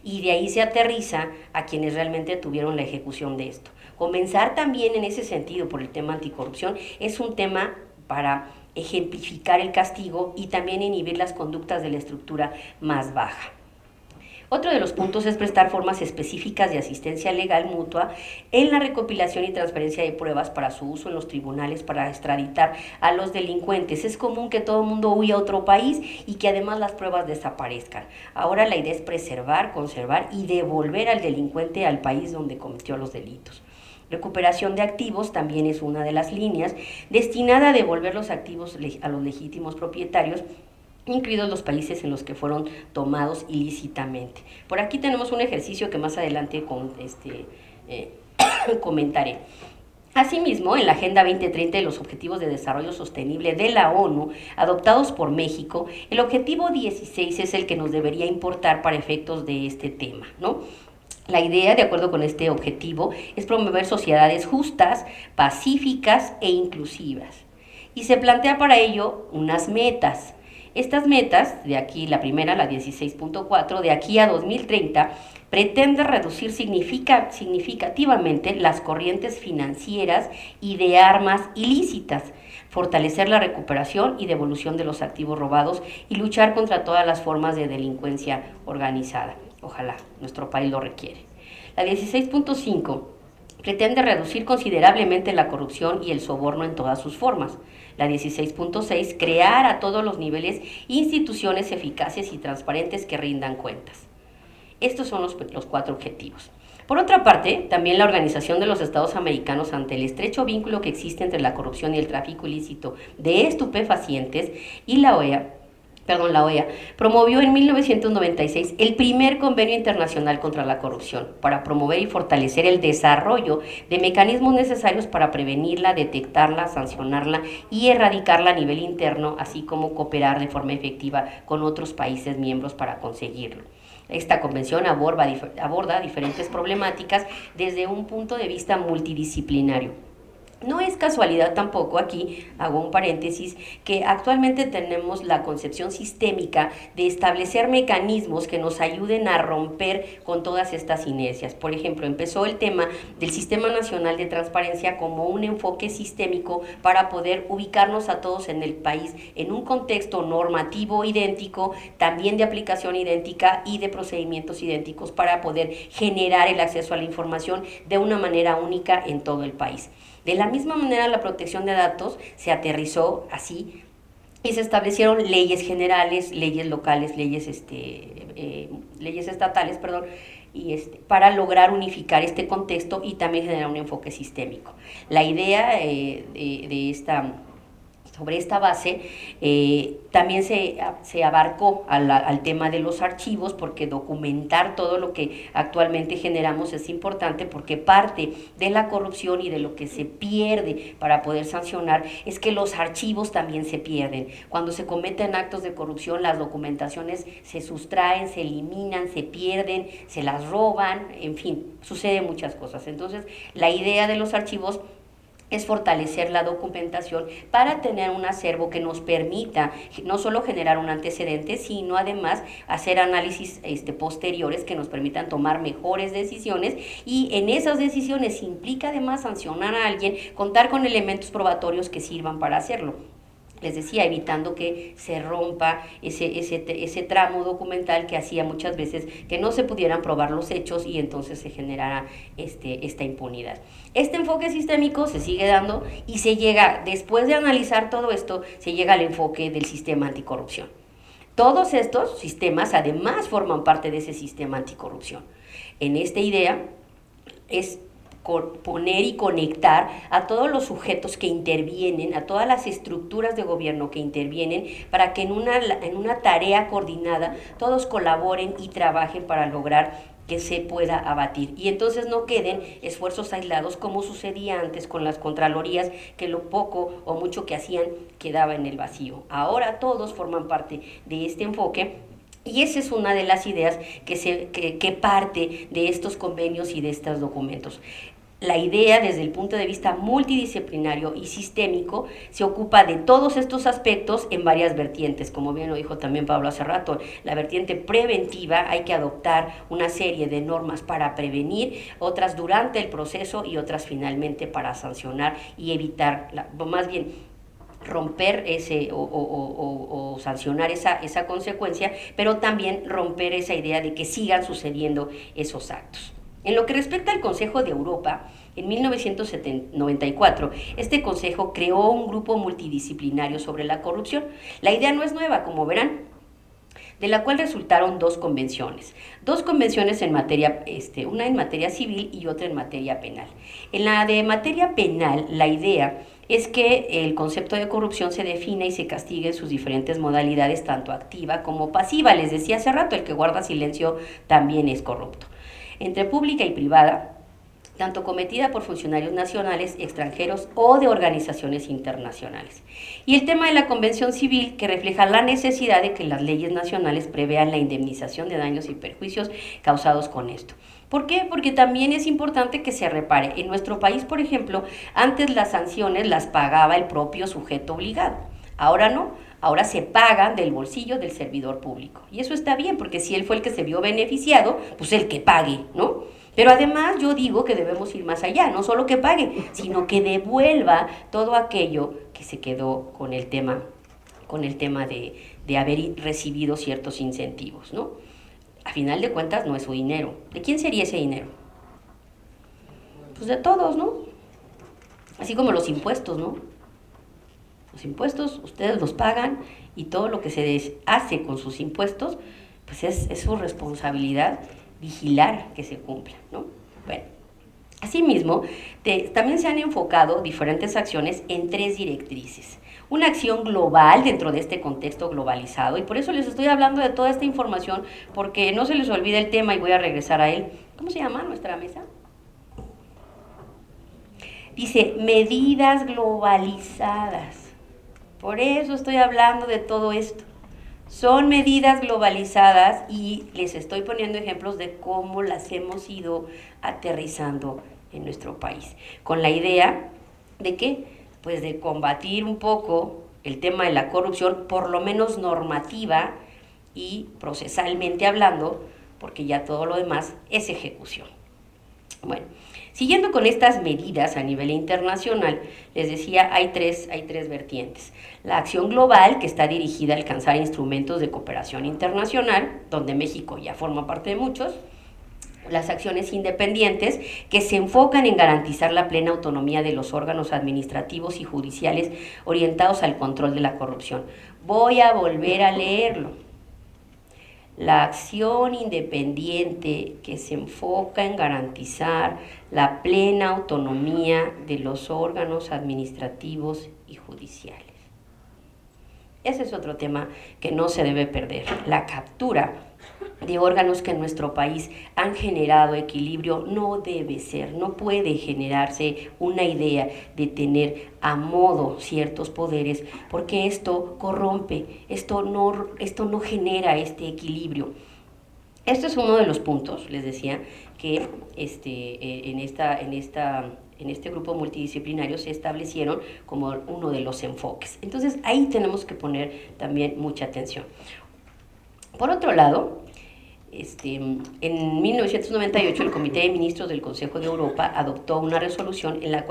S2: Y de ahí se aterriza a quienes realmente tuvieron la ejecución de esto. Comenzar también en ese sentido por el tema anticorrupción es un tema para ejemplificar el castigo y también inhibir las conductas de la estructura más baja. Otro de los puntos es prestar formas específicas de asistencia legal mutua en la recopilación y transferencia de pruebas para su uso en los tribunales para extraditar a los delincuentes. Es común que todo el mundo huya a otro país y que además las pruebas desaparezcan. Ahora la idea es preservar, conservar y devolver al delincuente al país donde cometió los delitos. Recuperación de activos también es una de las líneas destinada a devolver los activos a los legítimos propietarios, incluidos los países en los que fueron tomados ilícitamente. Por aquí tenemos un ejercicio que más adelante comentaré. Asimismo, en la Agenda 2030 y los Objetivos de Desarrollo Sostenible de la ONU, adoptados por México, el objetivo 16 es el que nos debería importar para efectos de este tema, ¿no? La idea, de acuerdo con este objetivo, es promover sociedades justas, pacíficas e inclusivas. Y se plantea para ello unas metas. Estas metas, de aquí la primera, la 16.4, de aquí a 2030, pretende reducir significativamente las corrientes financieras y de armas ilícitas, fortalecer la recuperación y devolución de los activos robados y luchar contra todas las formas de delincuencia organizada. Ojalá, nuestro país lo requiere. La 16.5 pretende reducir considerablemente la corrupción y el soborno en todas sus formas. La 16.6, crear a todos los niveles instituciones eficaces y transparentes que rindan cuentas. Estos son los 4 objetivos. Por otra parte, también la Organización de los Estados Americanos, ante el estrecho vínculo que existe entre la corrupción y el tráfico ilícito de estupefacientes, y la OEA promovió en 1996 el primer convenio internacional contra la corrupción para promover y fortalecer el desarrollo de mecanismos necesarios para prevenirla, detectarla, sancionarla y erradicarla a nivel interno, así como cooperar de forma efectiva con otros países miembros para conseguirlo. Esta convención aborda diferentes problemáticas desde un punto de vista multidisciplinario. No es casualidad tampoco, aquí hago un paréntesis, que actualmente tenemos la concepción sistémica de establecer mecanismos que nos ayuden a romper con todas estas inercias. Por ejemplo, empezó el tema del Sistema Nacional de Transparencia como un enfoque sistémico para poder ubicarnos a todos en el país en un contexto normativo idéntico, también de aplicación idéntica y de procedimientos idénticos para poder generar el acceso a la información de una manera única en todo el país. De la misma manera, la protección de datos se aterrizó así y se establecieron leyes generales, leyes locales, leyes estatales, perdón, para lograr unificar este contexto y también generar un enfoque sistémico. La idea sobre esta base, también se abarcó al tema de los archivos, porque documentar todo lo que actualmente generamos es importante, porque parte de la corrupción y de lo que se pierde para poder sancionar es que los archivos también se pierden. Cuando se cometen actos de corrupción, las documentaciones se sustraen, se eliminan, se pierden, se las roban, en fin, suceden muchas cosas. Entonces, la idea de los archivos es fortalecer la documentación para tener un acervo que nos permita no solo generar un antecedente, sino además hacer análisis posteriores que nos permitan tomar mejores decisiones, y en esas decisiones implica además sancionar a alguien, contar con elementos probatorios que sirvan para hacerlo. Les decía, evitando que se rompa ese tramo documental que hacía muchas veces que no se pudieran probar los hechos y entonces se generara esta impunidad. Este enfoque sistémico se sigue dando y se llega, después de analizar todo esto, se llega al enfoque del sistema anticorrupción. Todos estos sistemas además forman parte de ese sistema anticorrupción. En esta idea es poner y conectar a todos los sujetos que intervienen, a todas las estructuras de gobierno que intervienen, para que en una tarea coordinada todos colaboren y trabajen para lograr que se pueda abatir, y entonces no queden esfuerzos aislados como sucedía antes con las contralorías, que lo poco o mucho que hacían quedaba en el vacío. Ahora todos forman parte de este enfoque, y esa es una de las ideas que parte de estos convenios y de estos documentos. La idea, desde el punto de vista multidisciplinario y sistémico, se ocupa de todos estos aspectos en varias vertientes. Como bien lo dijo también Pablo hace rato, la vertiente preventiva, hay que adoptar una serie de normas para prevenir, otras durante el proceso y otras finalmente para sancionar y evitar, más bien romper o sancionar esa consecuencia, pero también romper esa idea de que sigan sucediendo esos actos. En lo que respecta al Consejo de Europa, en 1994, este consejo creó un grupo multidisciplinario sobre la corrupción. La idea no es nueva, como verán, de la cual resultaron dos convenciones en materia, una en materia civil y otra en materia penal. En la de materia penal, la idea es que el concepto de corrupción se define y se castigue en sus diferentes modalidades, tanto activa como pasiva. Les decía hace rato, el que guarda silencio también es corrupto. Entre pública y privada, tanto cometida por funcionarios nacionales, extranjeros o de organizaciones internacionales. Y el tema de la Convención Civil, que refleja la necesidad de que las leyes nacionales prevean la indemnización de daños y perjuicios causados con esto. ¿Por qué? Porque también es importante que se repare. En nuestro país, por ejemplo, antes las sanciones las pagaba el propio sujeto obligado. Ahora no, ahora se pagan del bolsillo del servidor público. Y eso está bien, porque si él fue el que se vio beneficiado, pues el que pague, ¿no? Pero además yo digo que debemos ir más allá, no solo que pague, sino que devuelva todo aquello que se quedó con el tema de haber recibido ciertos incentivos, ¿no? A final de cuentas no es su dinero. ¿De quién sería ese dinero? Pues de todos, ¿no? Así como los impuestos, ¿no? Los impuestos ustedes los pagan, y todo lo que se hace con sus impuestos, pues es su responsabilidad vigilar que se cumpla, ¿no? Bueno, asimismo, también se han enfocado diferentes acciones en tres directrices. Una acción global dentro de este contexto globalizado, y por eso les estoy hablando de toda esta información, porque no se les olvide el tema y voy a regresar a él. ¿Cómo se llama nuestra mesa? Dice, medidas globalizadas. Por eso estoy hablando de todo esto. Son medidas globalizadas y les estoy poniendo ejemplos de cómo las hemos ido aterrizando en nuestro país, con la idea de que, pues de combatir un poco el tema de la corrupción, por lo menos normativa y procesalmente hablando, porque ya todo lo demás es ejecución. Bueno, siguiendo con estas medidas a nivel internacional, les decía, hay tres vertientes. La acción global, que está dirigida a alcanzar instrumentos de cooperación internacional, donde México ya forma parte de muchos. Las acciones independientes, que se enfocan en garantizar la plena autonomía de los órganos administrativos y judiciales orientados al control de la corrupción. Voy a volver a leerlo. La acción independiente, que se enfoca en garantizar la plena autonomía de los órganos administrativos y judiciales. Ese es otro tema que no se debe perder. La captura de órganos que en nuestro país han generado equilibrio no debe ser, no puede generarse una idea de tener a modo ciertos poderes, porque esto corrompe, esto no genera este equilibrio. Esto es uno de los puntos, les decía, que en este grupo multidisciplinario se establecieron como uno de los enfoques. Entonces ahí tenemos que poner también mucha atención. Por otro lado, en 1998 el Comité de Ministros del Consejo de Europa adoptó una resolución en la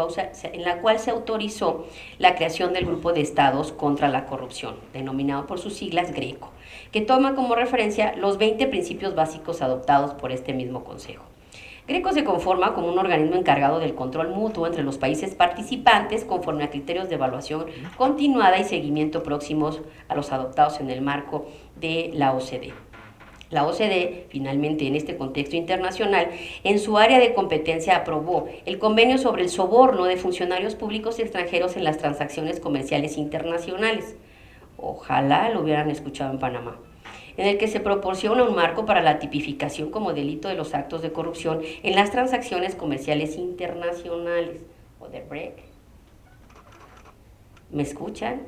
S2: cual se autorizó la creación del Grupo de Estados contra la Corrupción, denominado por sus siglas GRECO, que toma como referencia los 20 principios básicos adoptados por este mismo Consejo. GRECO se conforma como un organismo encargado del control mutuo entre los países participantes conforme a criterios de evaluación continuada y seguimiento próximos a los adoptados en el marco de la OCDE. La OCDE, finalmente, en este contexto internacional, en su área de competencia aprobó el convenio sobre el soborno de funcionarios públicos extranjeros en las transacciones comerciales internacionales. Ojalá lo hubieran escuchado en Panamá, en el que se proporciona un marco para la tipificación como delito de los actos de corrupción en las transacciones comerciales internacionales. Odebrecht. ¿Me escuchan?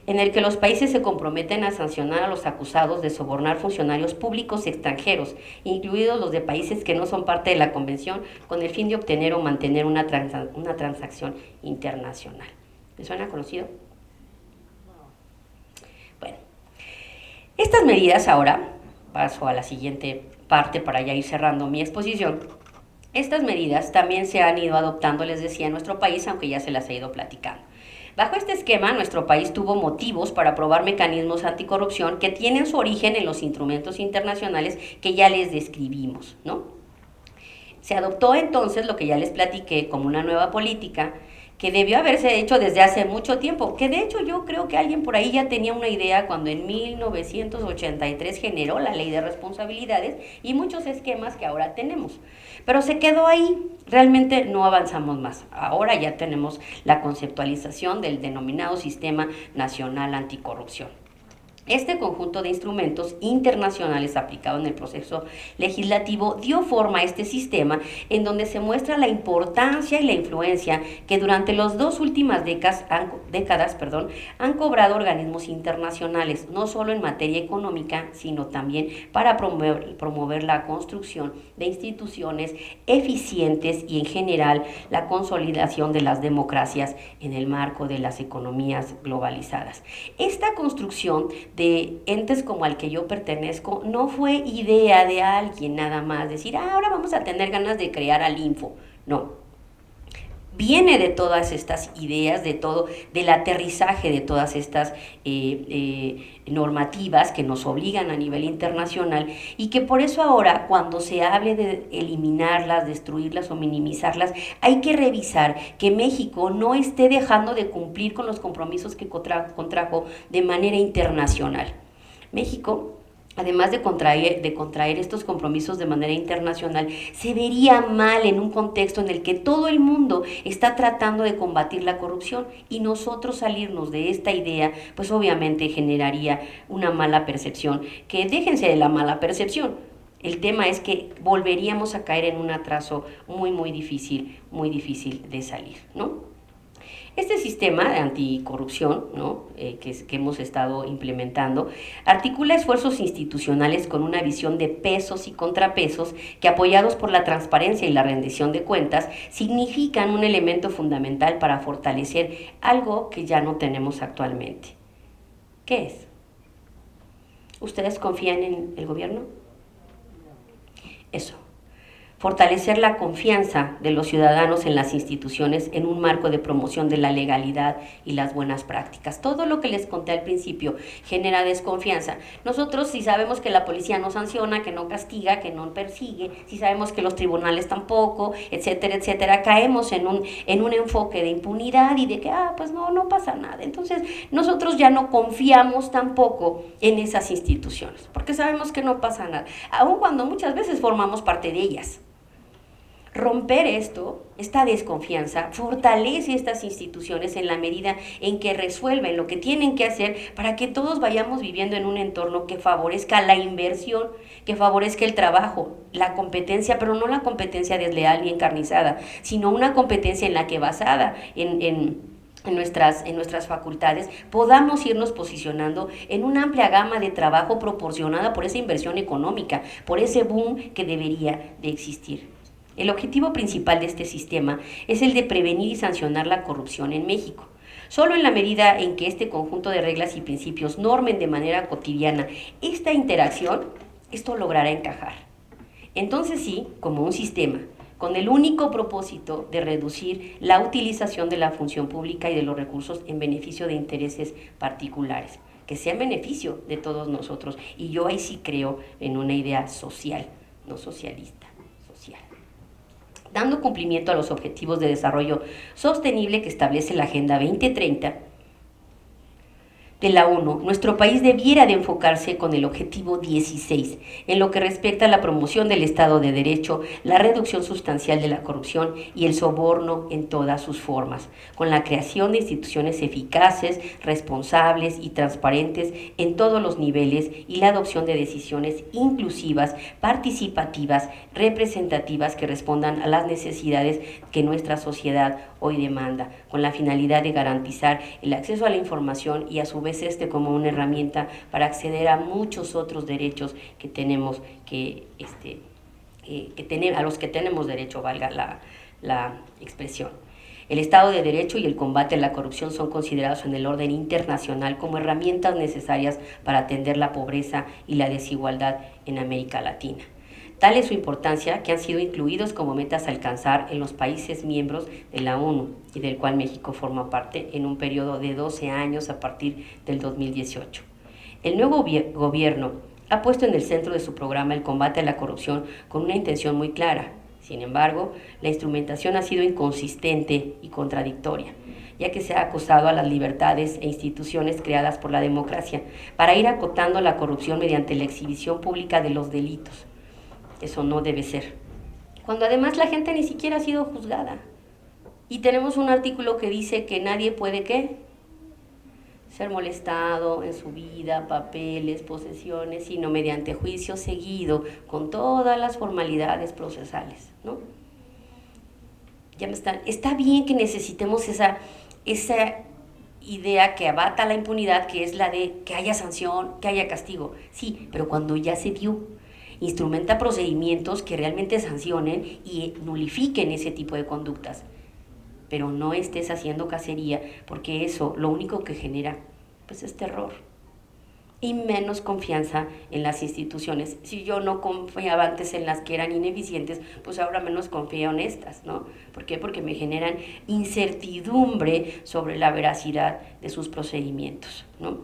S2: En el que los países se comprometen a sancionar a los acusados de sobornar funcionarios públicos extranjeros, incluidos los de países que no son parte de la convención, con el fin de obtener o mantener una transacción internacional. ¿Les suena conocido? Bueno, estas medidas ahora, paso a la siguiente parte para ya ir cerrando mi exposición. Estas medidas también se han ido adoptando, les decía, en nuestro país, aunque ya se las he ido platicando. Bajo este esquema, nuestro país tuvo motivos para aprobar mecanismos anticorrupción que tienen su origen en los instrumentos internacionales que ya les describimos, ¿no? Se adoptó entonces lo que ya les platiqué como una nueva política que debió haberse hecho desde hace mucho tiempo, que de hecho yo creo que alguien por ahí ya tenía una idea cuando en 1983 generó la Ley de Responsabilidades y muchos esquemas que ahora tenemos. Pero se quedó ahí, realmente no avanzamos más. Ahora ya tenemos la conceptualización del denominado Sistema Nacional Anticorrupción. Este conjunto de instrumentos internacionales aplicado en el proceso legislativo dio forma a este sistema en donde se muestra la importancia y la influencia que durante las dos últimas décadas han cobrado organismos internacionales, no solo en materia económica, sino también para promover la construcción de instituciones eficientes y en general la consolidación de las democracias en el marco de las economías globalizadas. Esta construcción de entes como al que yo pertenezco no fue idea de alguien nada más, decir, ahora vamos a tener ganas de crear al Info. No, viene de todas estas ideas, del aterrizaje de todas estas normativas que nos obligan a nivel internacional y que por eso ahora cuando se hable de eliminarlas, destruirlas o minimizarlas, hay que revisar que México no esté dejando de cumplir con los compromisos que contrajo de manera internacional. México, además de contraer estos compromisos de manera internacional, se vería mal en un contexto en el que todo el mundo está tratando de combatir la corrupción y nosotros salirnos de esta idea, pues obviamente generaría una mala percepción, que déjense de la mala percepción. El tema es que volveríamos a caer en un atraso muy difícil de salir, ¿no? Este sistema de anticorrupción, ¿no? Que hemos estado implementando articula esfuerzos institucionales con una visión de pesos y contrapesos que, apoyados por la transparencia y la rendición de cuentas, significan un elemento fundamental para fortalecer algo que ya no tenemos actualmente. ¿Qué es? ¿Ustedes confían en el gobierno? Eso. Fortalecer la confianza de los ciudadanos en las instituciones en un marco de promoción de la legalidad y las buenas prácticas. Todo lo que les conté al principio genera desconfianza. Nosotros, si sabemos que la policía no sanciona, que no castiga, que no persigue, si sabemos que los tribunales tampoco, etcétera, etcétera, caemos en un enfoque de impunidad y de que, pues no pasa nada. Entonces, nosotros ya no confiamos tampoco en esas instituciones, porque sabemos que no pasa nada, aun cuando muchas veces formamos parte de ellas. Romper esta desconfianza, fortalece estas instituciones en la medida en que resuelven lo que tienen que hacer para que todos vayamos viviendo en un entorno que favorezca la inversión, que favorezca el trabajo, la competencia, pero no la competencia desleal ni encarnizada, sino una competencia en la que, basada en nuestras facultades, podamos irnos posicionando en una amplia gama de trabajo proporcionada por esa inversión económica, por ese boom que debería de existir. El objetivo principal de este sistema es el de prevenir y sancionar la corrupción en México. Solo en la medida en que este conjunto de reglas y principios normen de manera cotidiana esta interacción, esto logrará encajar. Entonces sí, como un sistema, con el único propósito de reducir la utilización de la función pública y de los recursos en beneficio de intereses particulares, que sea en beneficio de todos nosotros. Y yo ahí sí creo en una idea social, no socialista, social. Dando cumplimiento a los objetivos de desarrollo sostenible que establece la Agenda 2030 de la ONU, nuestro país debiera de enfocarse con el objetivo 16, en lo que respecta a la promoción del Estado de Derecho, la reducción sustancial de la corrupción y el soborno en todas sus formas, con la creación de instituciones eficaces, responsables y transparentes en todos los niveles y la adopción de decisiones inclusivas, participativas, representativas que respondan a las necesidades que nuestra sociedad hoy demanda, con la finalidad de garantizar el acceso a la información y a su vez como una herramienta para acceder a muchos otros derechos que tenemos a los que tenemos derecho, valga la expresión. El Estado de Derecho y el combate a la corrupción son considerados en el orden internacional como herramientas necesarias para atender la pobreza y la desigualdad en América Latina. Tal es su importancia que han sido incluidos como metas a alcanzar en los países miembros de la ONU y del cual México forma parte en un periodo de 12 años a partir del 2018. El nuevo gobierno ha puesto en el centro de su programa el combate a la corrupción con una intención muy clara. Sin embargo, la instrumentación ha sido inconsistente y contradictoria, ya que se ha acosado a las libertades e instituciones creadas por la democracia para ir acotando la corrupción mediante la exhibición pública de los delitos. Eso no debe ser. Cuando además la gente ni siquiera ha sido juzgada. Y tenemos un artículo que dice que nadie puede, ¿qué? Ser molestado en su vida, papeles, posesiones, sino mediante juicio seguido, con todas las formalidades procesales, ¿no? Está bien que necesitemos esa idea que abata la impunidad, que es la de que haya sanción, que haya castigo. Sí, pero cuando ya se dio, instrumenta procedimientos que realmente sancionen y nulifiquen ese tipo de conductas. Pero no estés haciendo cacería, porque eso lo único que genera pues es terror y menos confianza en las instituciones. Si yo no confiaba antes en las que eran ineficientes, pues ahora menos confío en estas, ¿no? ¿Por qué? Porque me generan incertidumbre sobre la veracidad de sus procedimientos, ¿no?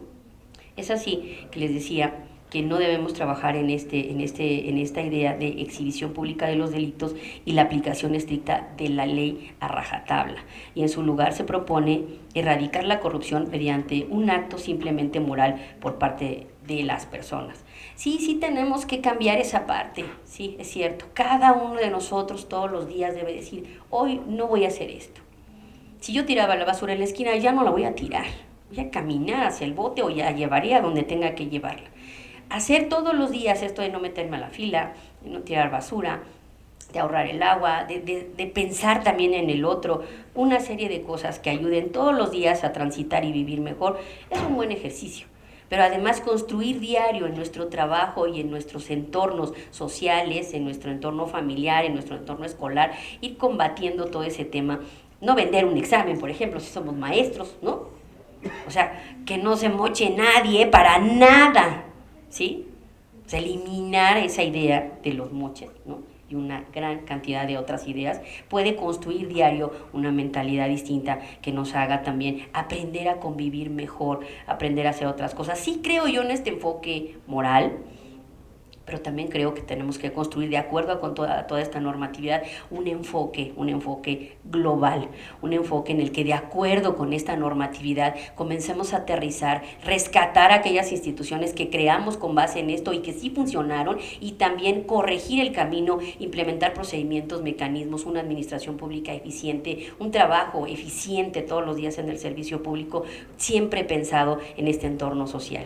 S2: Es así que les decía que no debemos trabajar en esta idea de exhibición pública de los delitos y la aplicación estricta de la ley a rajatabla. Y en su lugar se propone erradicar la corrupción mediante un acto simplemente moral por parte de las personas. Sí tenemos que cambiar esa parte, sí, es cierto. Cada uno de nosotros todos los días debe decir, hoy no voy a hacer esto. Si yo tiraba la basura en la esquina, ya no la voy a tirar. Voy a caminar hacia el bote o ya llevaré a donde tenga que llevarla. Hacer todos los días esto de no meterme a la fila, de no tirar basura, de ahorrar el agua, de pensar también en el otro, una serie de cosas que ayuden todos los días a transitar y vivir mejor, es un buen ejercicio. Pero además construir diario en nuestro trabajo y en nuestros entornos sociales, en nuestro entorno familiar, en nuestro entorno escolar, ir combatiendo todo ese tema. No vender un examen, por ejemplo, si somos maestros, ¿no? O sea, que no se moche nadie para nada, ¿sí? O sea, eliminar esa idea de los moches, ¿no? Y una gran cantidad de otras ideas, puede construir diario una mentalidad distinta que nos haga también aprender a convivir mejor, aprender a hacer otras cosas. Sí creo yo en este enfoque moral, pero también creo que tenemos que construir, de acuerdo con toda esta normatividad, un enfoque global, un enfoque en el que, de acuerdo con esta normatividad, comencemos a aterrizar, rescatar aquellas instituciones que creamos con base en esto y que sí funcionaron, y también corregir el camino, implementar procedimientos, mecanismos, una administración pública eficiente, un trabajo eficiente todos los días en el servicio público, siempre pensado en este entorno social.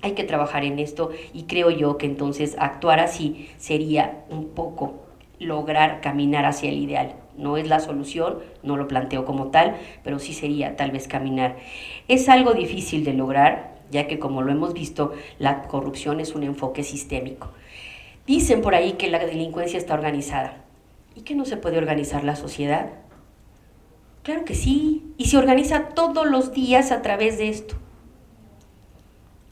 S2: Hay que trabajar en esto, y creo yo que entonces actuar así sería un poco lograr caminar hacia el ideal. No es la solución, no lo planteo como tal, pero sí sería tal vez caminar. Es algo difícil de lograr, ya que, como lo hemos visto, la corrupción es un enfoque sistémico. Dicen por ahí que la delincuencia está organizada. ¿Y que no se puede organizar la sociedad? Claro que sí, y se organiza todos los días a través de esto.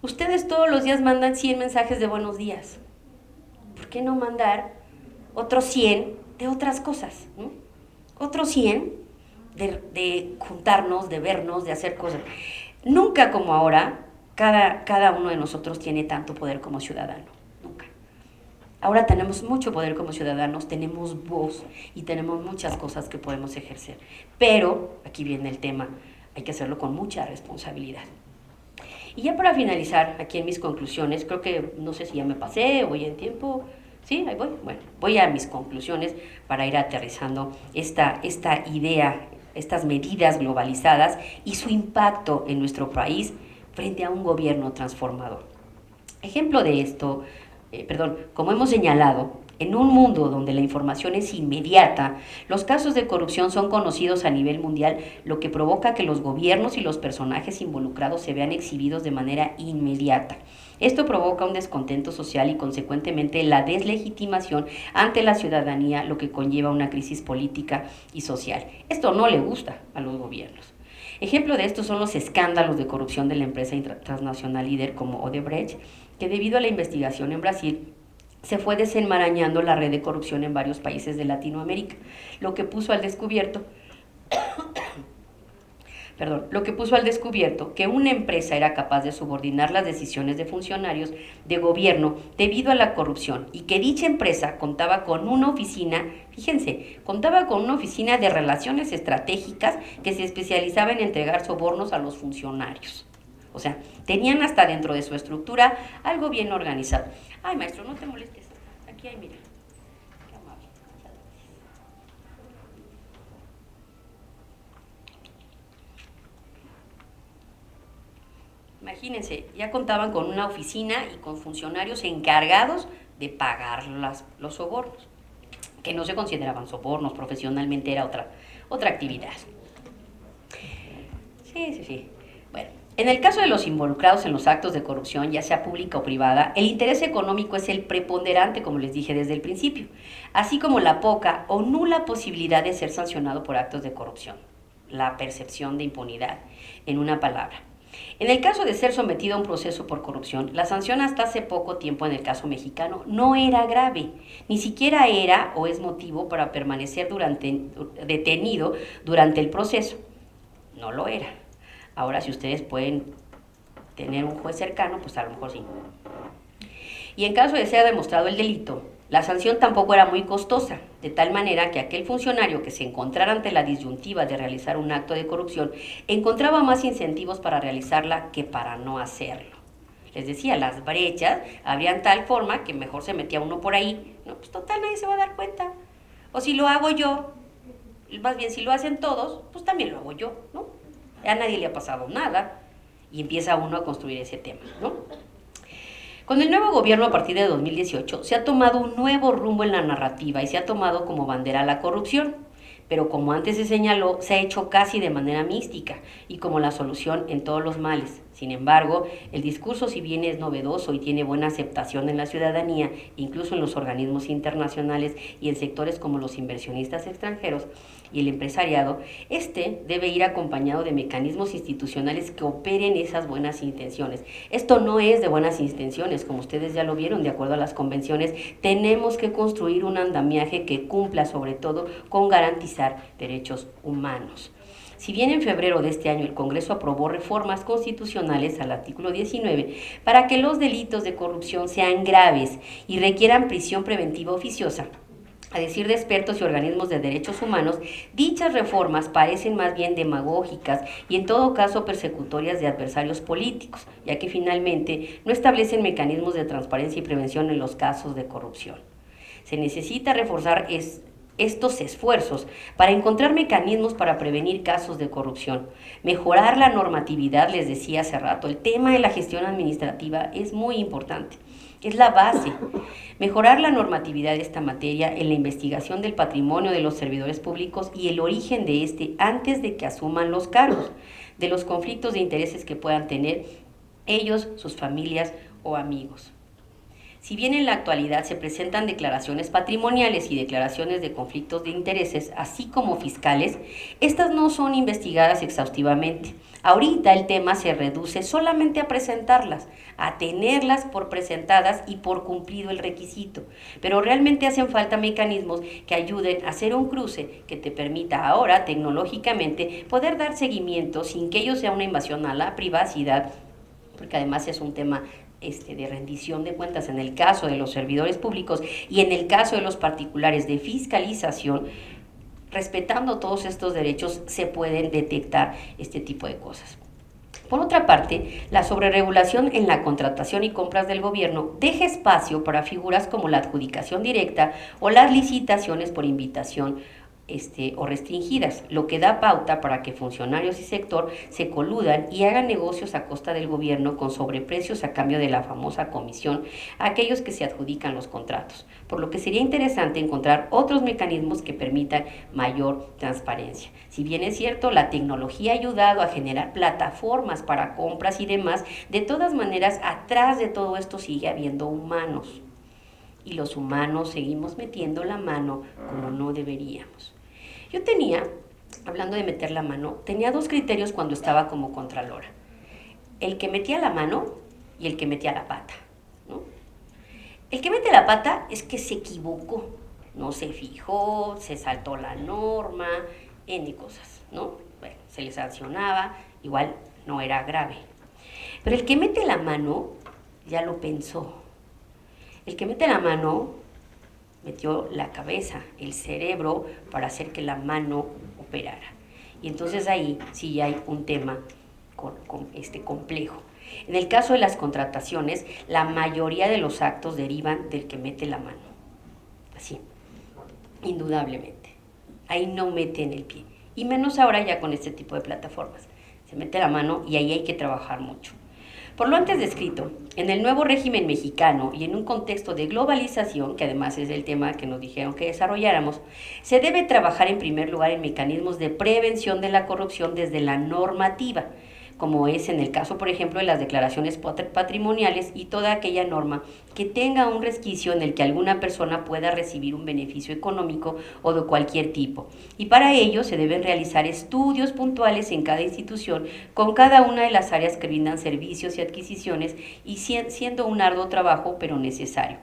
S2: Ustedes todos los días mandan 100 mensajes de buenos días. ¿Por qué no mandar otros 100 de otras cosas, ¿no? Otros 100 de juntarnos, de vernos, de hacer cosas. Nunca como ahora, cada uno de nosotros tiene tanto poder como ciudadano. Nunca. Ahora tenemos mucho poder como ciudadanos, tenemos voz y tenemos muchas cosas que podemos ejercer. Pero, aquí viene el tema, hay que hacerlo con mucha responsabilidad. Y ya para finalizar, aquí en mis conclusiones, creo que, no sé si ya me pasé, voy en tiempo, ¿sí? Ahí voy. Bueno, voy a mis conclusiones para ir aterrizando esta idea, estas medidas globalizadas y su impacto en nuestro país frente a un gobierno transformador. Ejemplo de esto, como hemos señalado, en un mundo donde la información es inmediata, los casos de corrupción son conocidos a nivel mundial, lo que provoca que los gobiernos y los personajes involucrados se vean exhibidos de manera inmediata. Esto provoca un descontento social y, consecuentemente, la deslegitimación ante la ciudadanía, lo que conlleva una crisis política y social. Esto no le gusta a los gobiernos. Ejemplo de esto son los escándalos de corrupción de la empresa transnacional líder como Odebrecht, que, debido a la investigación en Brasil, se fue desenmarañando la red de corrupción en varios países de Latinoamérica, lo que puso al descubierto que una empresa era capaz de subordinar las decisiones de funcionarios de gobierno debido a la corrupción, y que dicha empresa contaba con una oficina, contaba con una oficina de relaciones estratégicas que se especializaba en entregar sobornos a los funcionarios. O sea, tenían hasta dentro de su estructura algo bien organizado. Ay, maestro, no te molestes. Aquí hay, mira. Qué amable. Muchas gracias. Imagínense, ya contaban con una oficina y con funcionarios encargados de pagar los sobornos, que no se consideraban sobornos, profesionalmente era otra actividad. Sí. Bueno, en el caso de los involucrados en los actos de corrupción, ya sea pública o privada, el interés económico es el preponderante, como les dije desde el principio, así como la poca o nula posibilidad de ser sancionado por actos de corrupción, la percepción de impunidad, en una palabra. En el caso de ser sometido a un proceso por corrupción, la sanción hasta hace poco tiempo, en el caso mexicano, no era grave, ni siquiera era o es motivo para permanecer detenido durante el proceso. No lo era. Ahora, si ustedes pueden tener un juez cercano, pues a lo mejor sí. Y en caso de ser demostrado el delito, la sanción tampoco era muy costosa, de tal manera que aquel funcionario que se encontrara ante la disyuntiva de realizar un acto de corrupción encontraba más incentivos para realizarla que para no hacerlo. Les decía, las brechas habrían tal forma que mejor se metía uno por ahí. No, pues total, nadie se va a dar cuenta. O si lo hago yo, más bien si lo hacen todos, pues también lo hago yo, ¿no? A nadie le ha pasado nada, y empieza uno a construir ese tema, ¿no? Con el nuevo gobierno a partir de 2018 se ha tomado un nuevo rumbo en la narrativa y se ha tomado como bandera la corrupción, pero como antes se señaló, se ha hecho casi de manera mística y como la solución en todos los males. Sin embargo, el discurso, si bien es novedoso y tiene buena aceptación en la ciudadanía, incluso en los organismos internacionales y en sectores como los inversionistas extranjeros y el empresariado, este debe ir acompañado de mecanismos institucionales que operen esas buenas intenciones. Esto no es de buenas intenciones, como ustedes ya lo vieron, de acuerdo a las convenciones, tenemos que construir un andamiaje que cumpla sobre todo con garantizar derechos humanos. Si bien en febrero de este año el Congreso aprobó reformas constitucionales al artículo 19 para que los delitos de corrupción sean graves y requieran prisión preventiva oficiosa, a decir de expertos y organismos de derechos humanos, dichas reformas parecen más bien demagógicas y en todo caso persecutorias de adversarios políticos, ya que finalmente no establecen mecanismos de transparencia y prevención en los casos de corrupción. Se necesita reforzar estos esfuerzos para encontrar mecanismos para prevenir casos de corrupción, mejorar la normatividad, les decía hace rato, el tema de la gestión administrativa es muy importante. Es la base. Mejorar la normatividad de esta materia en la investigación del patrimonio de los servidores públicos y el origen de este antes de que asuman los cargos, de los conflictos de intereses que puedan tener ellos, sus familias o amigos. Si bien en la actualidad se presentan declaraciones patrimoniales y declaraciones de conflictos de intereses, así como fiscales, estas no son investigadas exhaustivamente. Ahorita el tema se reduce solamente a presentarlas, a tenerlas por presentadas y por cumplido el requisito. Pero realmente hacen falta mecanismos que ayuden a hacer un cruce que te permita ahora tecnológicamente poder dar seguimiento sin que ello sea una invasión a la privacidad, porque además es un tema de rendición de cuentas en el caso de los servidores públicos y en el caso de los particulares de fiscalización. Respetando todos estos derechos se pueden detectar este tipo de cosas. Por otra parte, la sobreregulación en la contratación y compras del gobierno deja espacio para figuras como la adjudicación directa o las licitaciones por invitación o restringidas, lo que da pauta para que funcionarios y sector se coludan y hagan negocios a costa del gobierno con sobreprecios a cambio de la famosa comisión a aquellos que se adjudican los contratos, por lo que sería interesante encontrar otros mecanismos que permitan mayor transparencia. Si bien es cierto, la tecnología ha ayudado a generar plataformas para compras y demás, de todas maneras, atrás de todo esto sigue habiendo humanos. Y los humanos seguimos metiendo la mano como no deberíamos. Yo tenía, hablando de meter la mano, tenía dos criterios cuando estaba como contralora. El que metía la mano y el que metía la pata, ¿no? El que mete la pata es que se equivocó, no se fijó, se saltó la norma, N cosas, ¿no? Bueno, se le sancionaba, igual no era grave. Pero el que mete la mano ya lo pensó. El que mete la mano metió la cabeza, el cerebro, para hacer que la mano operara. Y entonces ahí sí hay un tema complejo. En el caso de las contrataciones, la mayoría de los actos derivan del que mete la mano. Así, indudablemente. Ahí no meten el pie. Y menos ahora ya con este tipo de plataformas. Se mete la mano y ahí hay que trabajar mucho. Por lo antes descrito, en el nuevo régimen mexicano y en un contexto de globalización, que además es el tema que nos dijeron que desarrolláramos, se debe trabajar en primer lugar en mecanismos de prevención de la corrupción desde la normativa, como es en el caso, por ejemplo, de las declaraciones patrimoniales y toda aquella norma que tenga un resquicio en el que alguna persona pueda recibir un beneficio económico o de cualquier tipo. Y para ello se deben realizar estudios puntuales en cada institución con cada una de las áreas que brindan servicios y adquisiciones y siendo un arduo trabajo, pero necesario.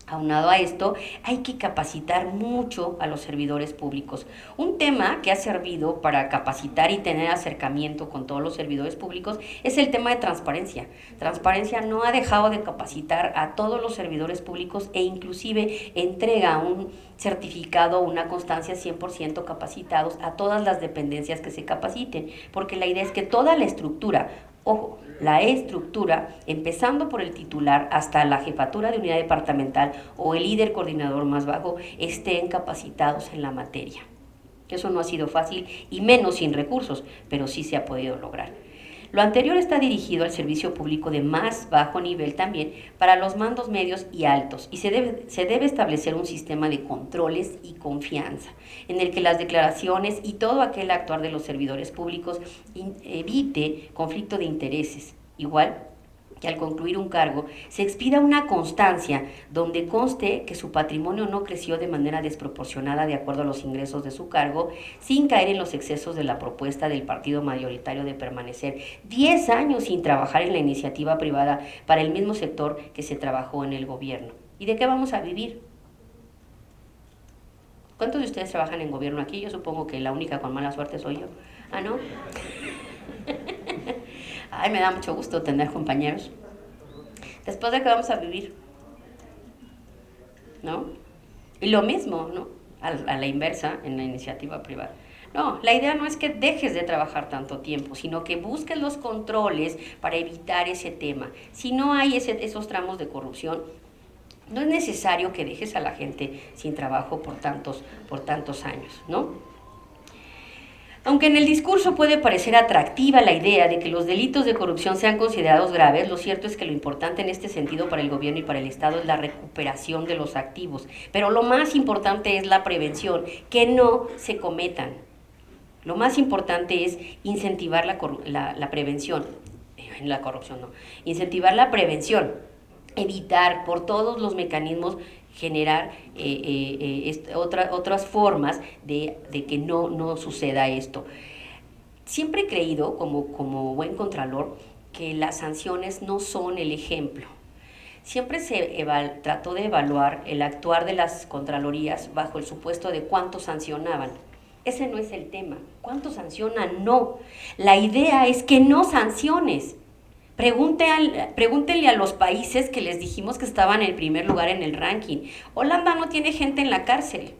S2: Aunado a esto, hay que capacitar mucho a los servidores públicos. Un tema que ha servido para capacitar y tener acercamiento con todos los servidores públicos es el tema de transparencia. Transparencia no ha dejado de capacitar a todos los servidores públicos e inclusive entrega un certificado, una constancia 100% capacitados a todas las dependencias que se capaciten, porque la idea es que toda la estructura, ojo, la estructura, empezando por el titular hasta la jefatura de unidad departamental o el líder coordinador más bajo, estén capacitados en la materia. Eso no ha sido fácil y menos sin recursos, pero sí se ha podido lograr. Lo anterior está dirigido al servicio público de más bajo nivel también para los mandos medios y altos, y se debe establecer un sistema de controles y confianza en el que las declaraciones y todo aquel actuar de los servidores públicos evite conflicto de intereses. Igual que al concluir un cargo se expida una constancia donde conste que su patrimonio no creció de manera desproporcionada de acuerdo a los ingresos de su cargo, sin caer en los excesos de la propuesta del partido mayoritario de permanecer 10 años sin trabajar en la iniciativa privada para el mismo sector que se trabajó en el gobierno. ¿Y de qué vamos a vivir? ¿Cuántos de ustedes trabajan en gobierno aquí? Yo supongo que la única con mala suerte soy yo. ¿Ah, no? Ay, me da mucho gusto tener compañeros. Después de qué vamos a vivir, ¿no? Y lo mismo, ¿no? A la inversa en la iniciativa privada. No, la idea no es que dejes de trabajar tanto tiempo, sino que busques los controles para evitar ese tema. Si no hay esos tramos de corrupción, no es necesario que dejes a la gente sin trabajo por tantos años, ¿no? Aunque en el discurso puede parecer atractiva la idea de que los delitos de corrupción sean considerados graves, lo cierto es que lo importante en este sentido para el gobierno y para el Estado es la recuperación de los activos. Pero lo más importante es la prevención, que no se cometan. Lo más importante es incentivar la prevención, la corrupción no, incentivar la prevención, evitar por todos los mecanismos generar otras formas de que no suceda esto. Siempre he creído, como buen contralor, que las sanciones no son el ejemplo. Siempre se trató de evaluar el actuar de las contralorías bajo el supuesto de cuánto sancionaban. Ese no es el tema. ¿Cuánto sancionan? No. La idea es que no sanciones. Pregúntenle a los países que les dijimos que estaban en el primer lugar en el ranking. Holanda no tiene gente en la cárcel.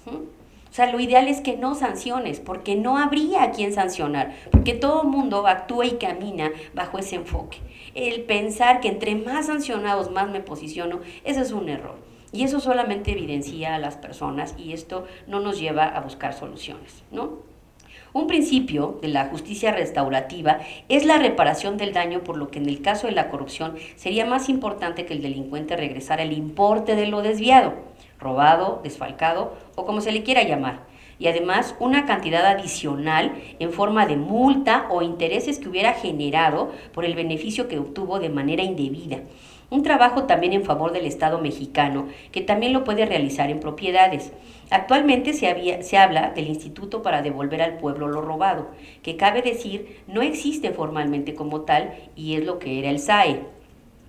S2: O sea, lo ideal es que no sanciones, porque no habría a quien sancionar, porque todo el mundo actúa y camina bajo ese enfoque. El pensar que entre más sancionados más me posiciono, ese es un error. Y eso solamente evidencia a las personas y esto no nos lleva a buscar soluciones, ¿no? Un principio de la justicia restaurativa es la reparación del daño, por lo que en el caso de la corrupción sería más importante que el delincuente regresara el importe de lo desviado, robado, desfalcado o como se le quiera llamar, y además una cantidad adicional en forma de multa o intereses que hubiera generado por el beneficio que obtuvo de manera indebida. Un trabajo también en favor del Estado mexicano, que también lo puede realizar en propiedades. Actualmente se habla del Instituto para devolver al pueblo lo robado, que cabe decir no existe formalmente como tal y es lo que era el SAE,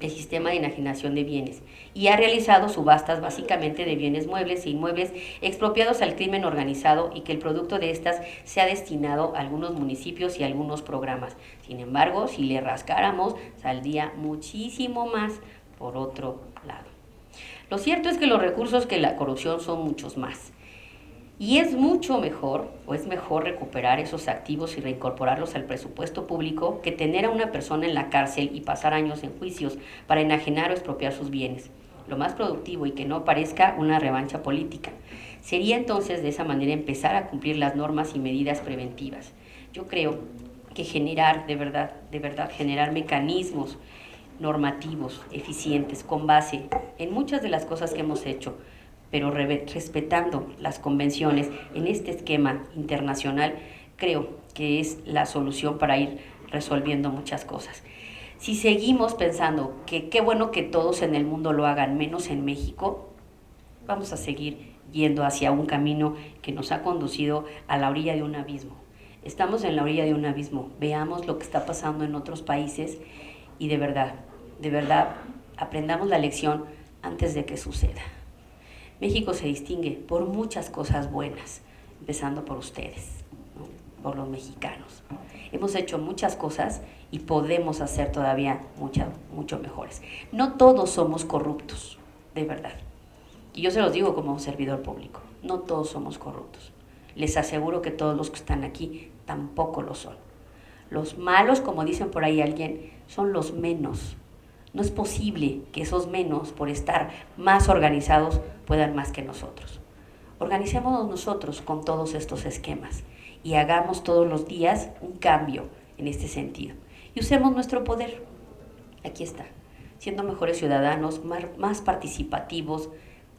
S2: el Sistema de Enajenación de Bienes, y ha realizado subastas básicamente de bienes muebles e inmuebles expropiados al crimen organizado y que el producto de estas se ha destinado a algunos municipios y a algunos programas. Sin embargo, si le rascáramos, saldría muchísimo más por otro lado. Lo cierto es que los recursos que la corrupción son muchos más. Y es mucho mejor, o es mejor recuperar esos activos y reincorporarlos al presupuesto público que tener a una persona en la cárcel y pasar años en juicios para enajenar o expropiar sus bienes. Lo más productivo y que no parezca una revancha política. Sería entonces de esa manera empezar a cumplir las normas y medidas preventivas. Yo creo que generar, de verdad, generar mecanismos normativos, eficientes, con base en muchas de las cosas que hemos hecho, pero respetando las convenciones en este esquema internacional, creo que es la solución para ir resolviendo muchas cosas. Si seguimos pensando que qué bueno que todos en el mundo lo hagan, menos en México, vamos a seguir yendo hacia un camino que nos ha conducido a la orilla de un abismo. Estamos en la orilla de un abismo. Veamos lo que está pasando en otros países y de verdad, aprendamos la lección antes de que suceda. México se distingue por muchas cosas buenas, empezando por ustedes, ¿no? Por los mexicanos. Hemos hecho muchas cosas y podemos hacer todavía mucho mejores. No todos somos corruptos, de verdad. Y yo se los digo como un servidor público, no todos somos corruptos. Les aseguro que todos los que están aquí tampoco lo son. Los malos, como dicen por ahí alguien, son los menos. No es posible que esos menos, por estar más organizados, puedan más que nosotros. Organicémonos nosotros con todos estos esquemas y hagamos todos los días un cambio en este sentido. Y usemos nuestro poder, aquí está, siendo mejores ciudadanos, más participativos,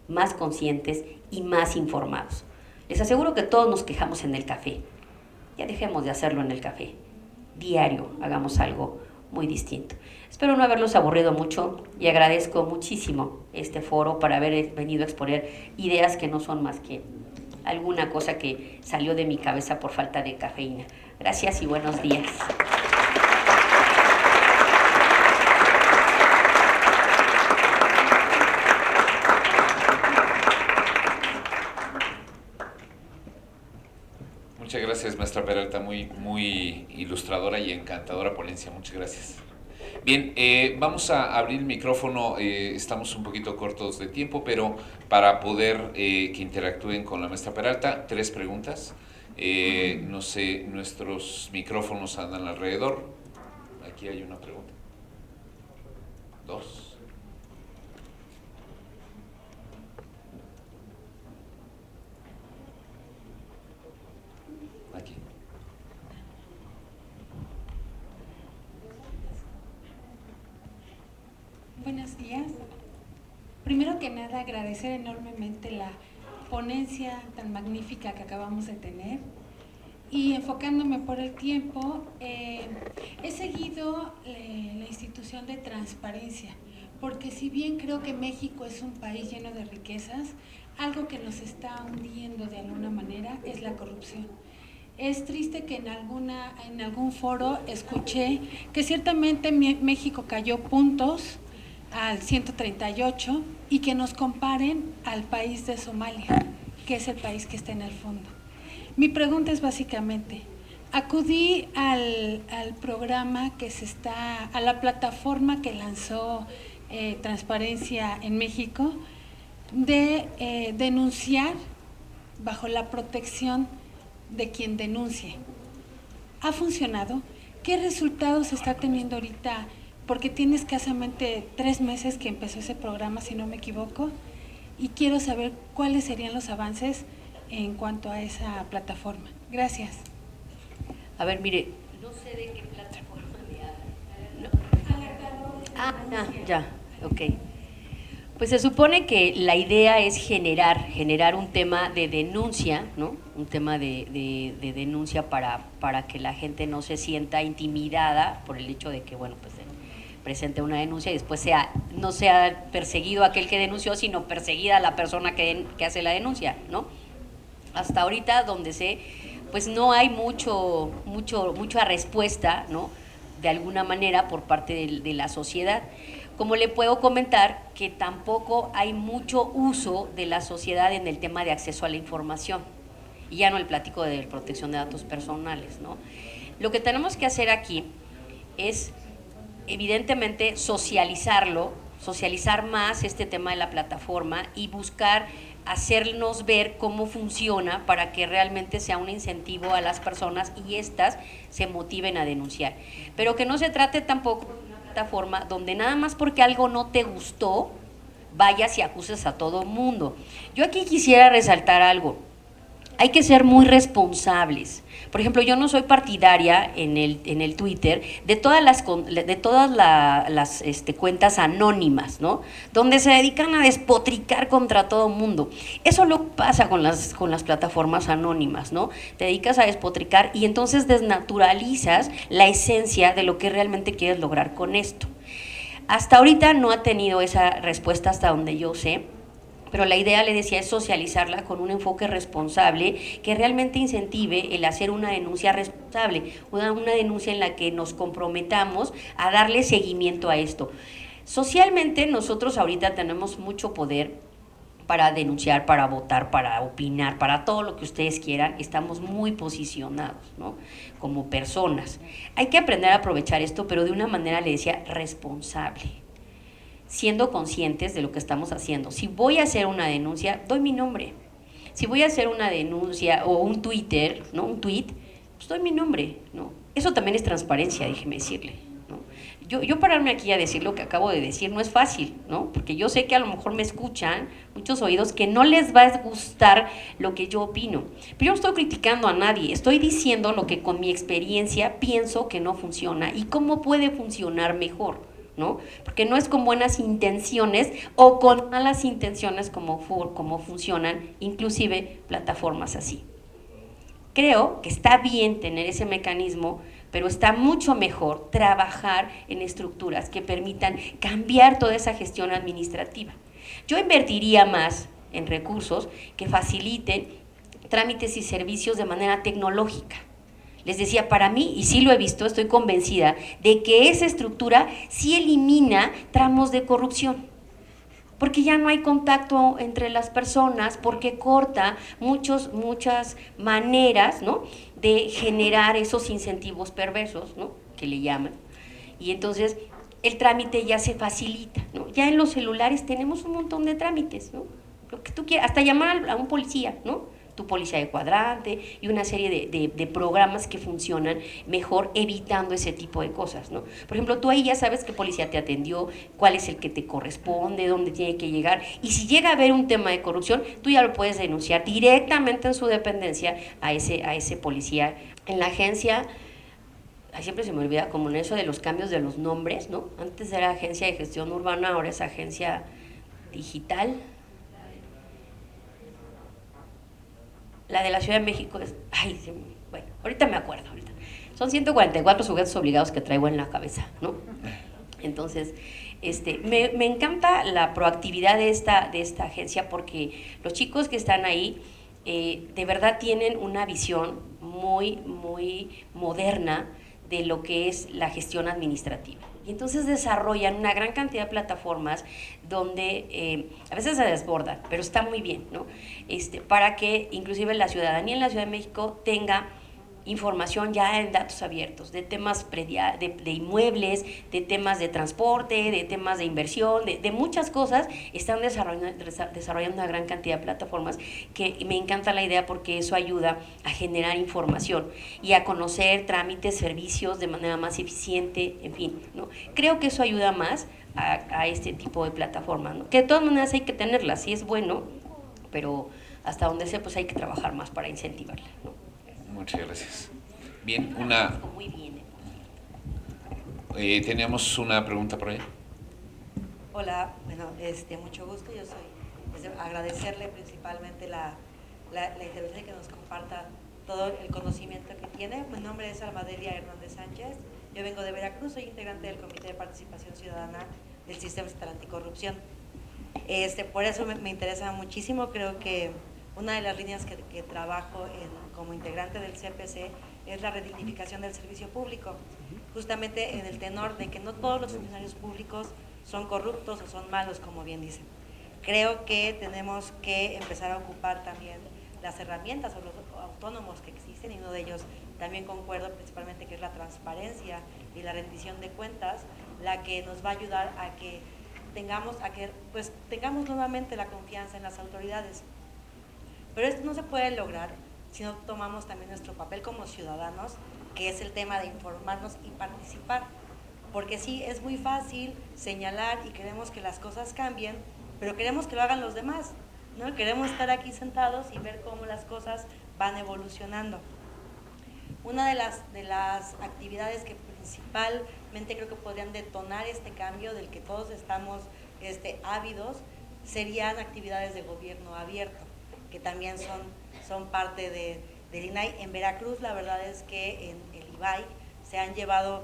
S2: más conscientes y más informados. Les aseguro que todos nos quejamos en el café. Ya dejemos de hacerlo en el café. Diario, hagamos algo muy distinto. Espero no haberlos aburrido mucho y agradezco muchísimo este foro para haber venido a exponer ideas que no son más que alguna cosa que salió de mi cabeza por falta de cafeína. Gracias y buenos días.
S1: Muchas gracias, maestra Peralta, muy ilustradora y encantadora ponencia, muchas gracias. Bien, vamos a abrir el micrófono, estamos un poquito cortos de tiempo, pero para poder que interactúen con la maestra Peralta, 3 preguntas. No sé, nuestros micrófonos andan alrededor. Aquí hay una pregunta. 2. Aquí.
S3: Buenos días. Primero que nada, agradecer enormemente la ponencia tan magnífica que acabamos de tener. Y enfocándome por el tiempo, he seguido la institución de transparencia, porque si bien creo que México es un país lleno de riquezas, algo que nos está hundiendo de alguna manera es la corrupción. Es triste que en algún foro escuché que ciertamente México cayó puntos al 138 y que nos comparen al país de Somalia, que es el país que está en el fondo. Mi pregunta es básicamente, acudí al programa a la plataforma que lanzó Transparencia en México de denunciar bajo la protección de quien denuncie. ¿Ha funcionado? ¿Qué resultados está teniendo ahorita? Porque tiene escasamente 3 meses que empezó ese programa, si no me equivoco, y quiero saber cuáles serían los avances en cuanto a esa plataforma. Gracias.
S2: A ver, mire, no sé de qué plataforma me habla. ¿No? Ya, ok. Pues se supone que la idea es generar un tema de denuncia, ¿no? Un tema de denuncia para que la gente no se sienta intimidada por el hecho de que, bueno, pues presente una denuncia y después no sea perseguido aquel que denunció, sino perseguida la persona que hace la denuncia, ¿no? Hasta ahorita, donde pues no hay mucha respuesta, ¿no? De alguna manera por parte de la sociedad. Como le puedo comentar que tampoco hay mucho uso de la sociedad en el tema de acceso a la información. Y ya no le platico de protección de datos personales, ¿no? Lo que tenemos que hacer aquí es, evidentemente, socializar más este tema de la plataforma y buscar hacernos ver cómo funciona para que realmente sea un incentivo a las personas y éstas se motiven a denunciar. Pero que no se trate tampoco de una plataforma donde nada más porque algo no te gustó, vayas y acuses a todo mundo. Yo aquí quisiera resaltar algo. Hay que ser muy responsables. Por ejemplo, yo no soy partidaria en el Twitter de todas las cuentas anónimas, ¿no? Donde se dedican a despotricar contra todo mundo. Eso lo pasa con las plataformas anónimas, ¿no? Te dedicas a despotricar y entonces desnaturalizas la esencia de lo que realmente quieres lograr con esto. Hasta ahorita no ha tenido esa respuesta hasta donde yo sé. Pero la idea, le decía, es socializarla con un enfoque responsable que realmente incentive el hacer una denuncia responsable, una denuncia en la que nos comprometamos a darle seguimiento a esto. Socialmente nosotros ahorita tenemos mucho poder para denunciar, para votar, para opinar, para todo lo que ustedes quieran. Estamos muy posicionados, ¿no? Como personas. Hay que aprender a aprovechar esto, pero de una manera, le decía, responsable, siendo conscientes de lo que estamos haciendo. Si voy a hacer una denuncia, doy mi nombre. Si voy a hacer una denuncia o un Twitter, ¿no? Un tweet, pues doy mi nombre, ¿no? Eso también es transparencia, déjeme decirle, ¿no? yo pararme aquí a decir lo que acabo de decir no es fácil, ¿no? Porque yo sé que a lo mejor me escuchan muchos oídos que no les va a gustar lo que yo opino. Pero yo no estoy criticando a nadie, estoy diciendo lo que con mi experiencia pienso que no funciona y cómo puede funcionar mejor, ¿no? Porque no es con buenas intenciones o con malas intenciones como funcionan inclusive plataformas así. Creo que está bien tener ese mecanismo, pero está mucho mejor trabajar en estructuras que permitan cambiar toda esa gestión administrativa. Yo invertiría más en recursos que faciliten trámites y servicios de manera tecnológica. Les decía, para mí, y sí lo he visto, estoy convencida de que esa estructura sí elimina tramos de corrupción, porque ya no hay contacto entre las personas, porque corta muchas maneras, ¿no?, de generar esos incentivos perversos, ¿no?, que le llaman. Y entonces el trámite ya se facilita, ¿no? Ya en los celulares tenemos un montón de trámites, ¿no?, lo que tú quieras, hasta llamar a un policía, ¿no?, tu policía de cuadrante y una serie de programas que funcionan mejor evitando ese tipo de cosas, ¿no? Por ejemplo, tú ahí ya sabes qué policía te atendió, cuál es el que te corresponde, dónde tiene que llegar, y si llega a haber un tema de corrupción, tú ya lo puedes denunciar directamente en su dependencia a ese policía. En la agencia, siempre se me olvida como en eso de los cambios de los nombres, ¿no? Antes era Agencia de Gestión Urbana, ahora es Agencia Digital. La de la Ciudad de México es, bueno, ahorita me acuerdo, son 144 sujetos obligados que traigo en la cabeza, ¿no? Entonces, me encanta la proactividad de esta agencia, porque los chicos que están ahí de verdad tienen una visión muy, muy moderna de lo que es la gestión administrativa. Y entonces desarrollan una gran cantidad de plataformas donde a veces se desbordan, pero está muy bien, ¿no? Para que inclusive la ciudadanía en la Ciudad de México tenga información ya en datos abiertos, de temas de inmuebles, de temas de transporte, de temas de inversión, de muchas cosas. Están desarrollando una gran cantidad de plataformas que me encanta la idea, porque eso ayuda a generar información y a conocer trámites, servicios de manera más eficiente, en fin, ¿no? Creo que eso ayuda más a este tipo de plataformas, ¿no? Que de todas maneras hay que tenerlas, sí es bueno, pero hasta donde sea, pues hay que trabajar más para incentivarla, ¿no?
S1: Muchas gracias. Bien,
S2: Muy bien.
S1: Teníamos una pregunta por ahí.
S4: Hola, bueno, mucho gusto. Yo soy, agradecerle principalmente la intervención y que nos comparta todo el conocimiento que tiene. Mi nombre es Almadelia Hernández Sánchez. Yo vengo de Veracruz, soy integrante del Comité de Participación Ciudadana del Sistema Estatal Anticorrupción. Por eso me interesa muchísimo. Creo que una de las líneas que trabajo como integrante del CPC es la redignificación del servicio público, justamente en el tenor de que no todos los funcionarios públicos son corruptos o son malos, como bien dicen. Creo que tenemos que empezar a ocupar también las herramientas o los autónomos que existen, y uno de ellos también concuerdo principalmente que es la transparencia y la rendición de cuentas, la que nos va a ayudar a que tengamos nuevamente la confianza en las autoridades. Pero esto no se puede lograr si no tomamos también nuestro papel como ciudadanos, que es el tema de informarnos y participar. Porque sí, es muy fácil señalar y queremos que las cosas cambien, pero queremos que lo hagan los demás, ¿no? Queremos estar aquí sentados y ver cómo las cosas van evolucionando. Una de las actividades que principalmente creo que podrían detonar este cambio del que todos estamos ávidos serían actividades de gobierno abierto, que también son parte del INAI. En Veracruz, la verdad es que en el IBAI se han llevado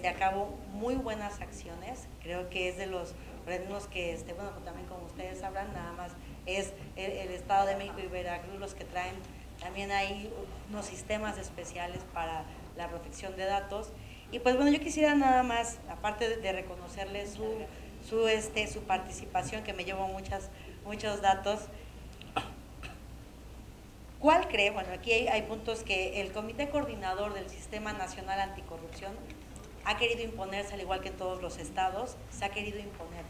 S4: a cabo muy buenas acciones. Creo que es de los organismos que, bueno, también como ustedes sabrán, nada más es el Estado de México y Veracruz los que traen también hay unos sistemas especiales para la protección de datos. Y pues bueno, yo quisiera nada más, aparte de reconocerle su participación, que me llevó muchos datos. ¿Cuál cree? Bueno, aquí hay puntos que el Comité Coordinador del Sistema Nacional Anticorrupción ha querido imponerse, al igual que en todos los estados, se ha querido imponer.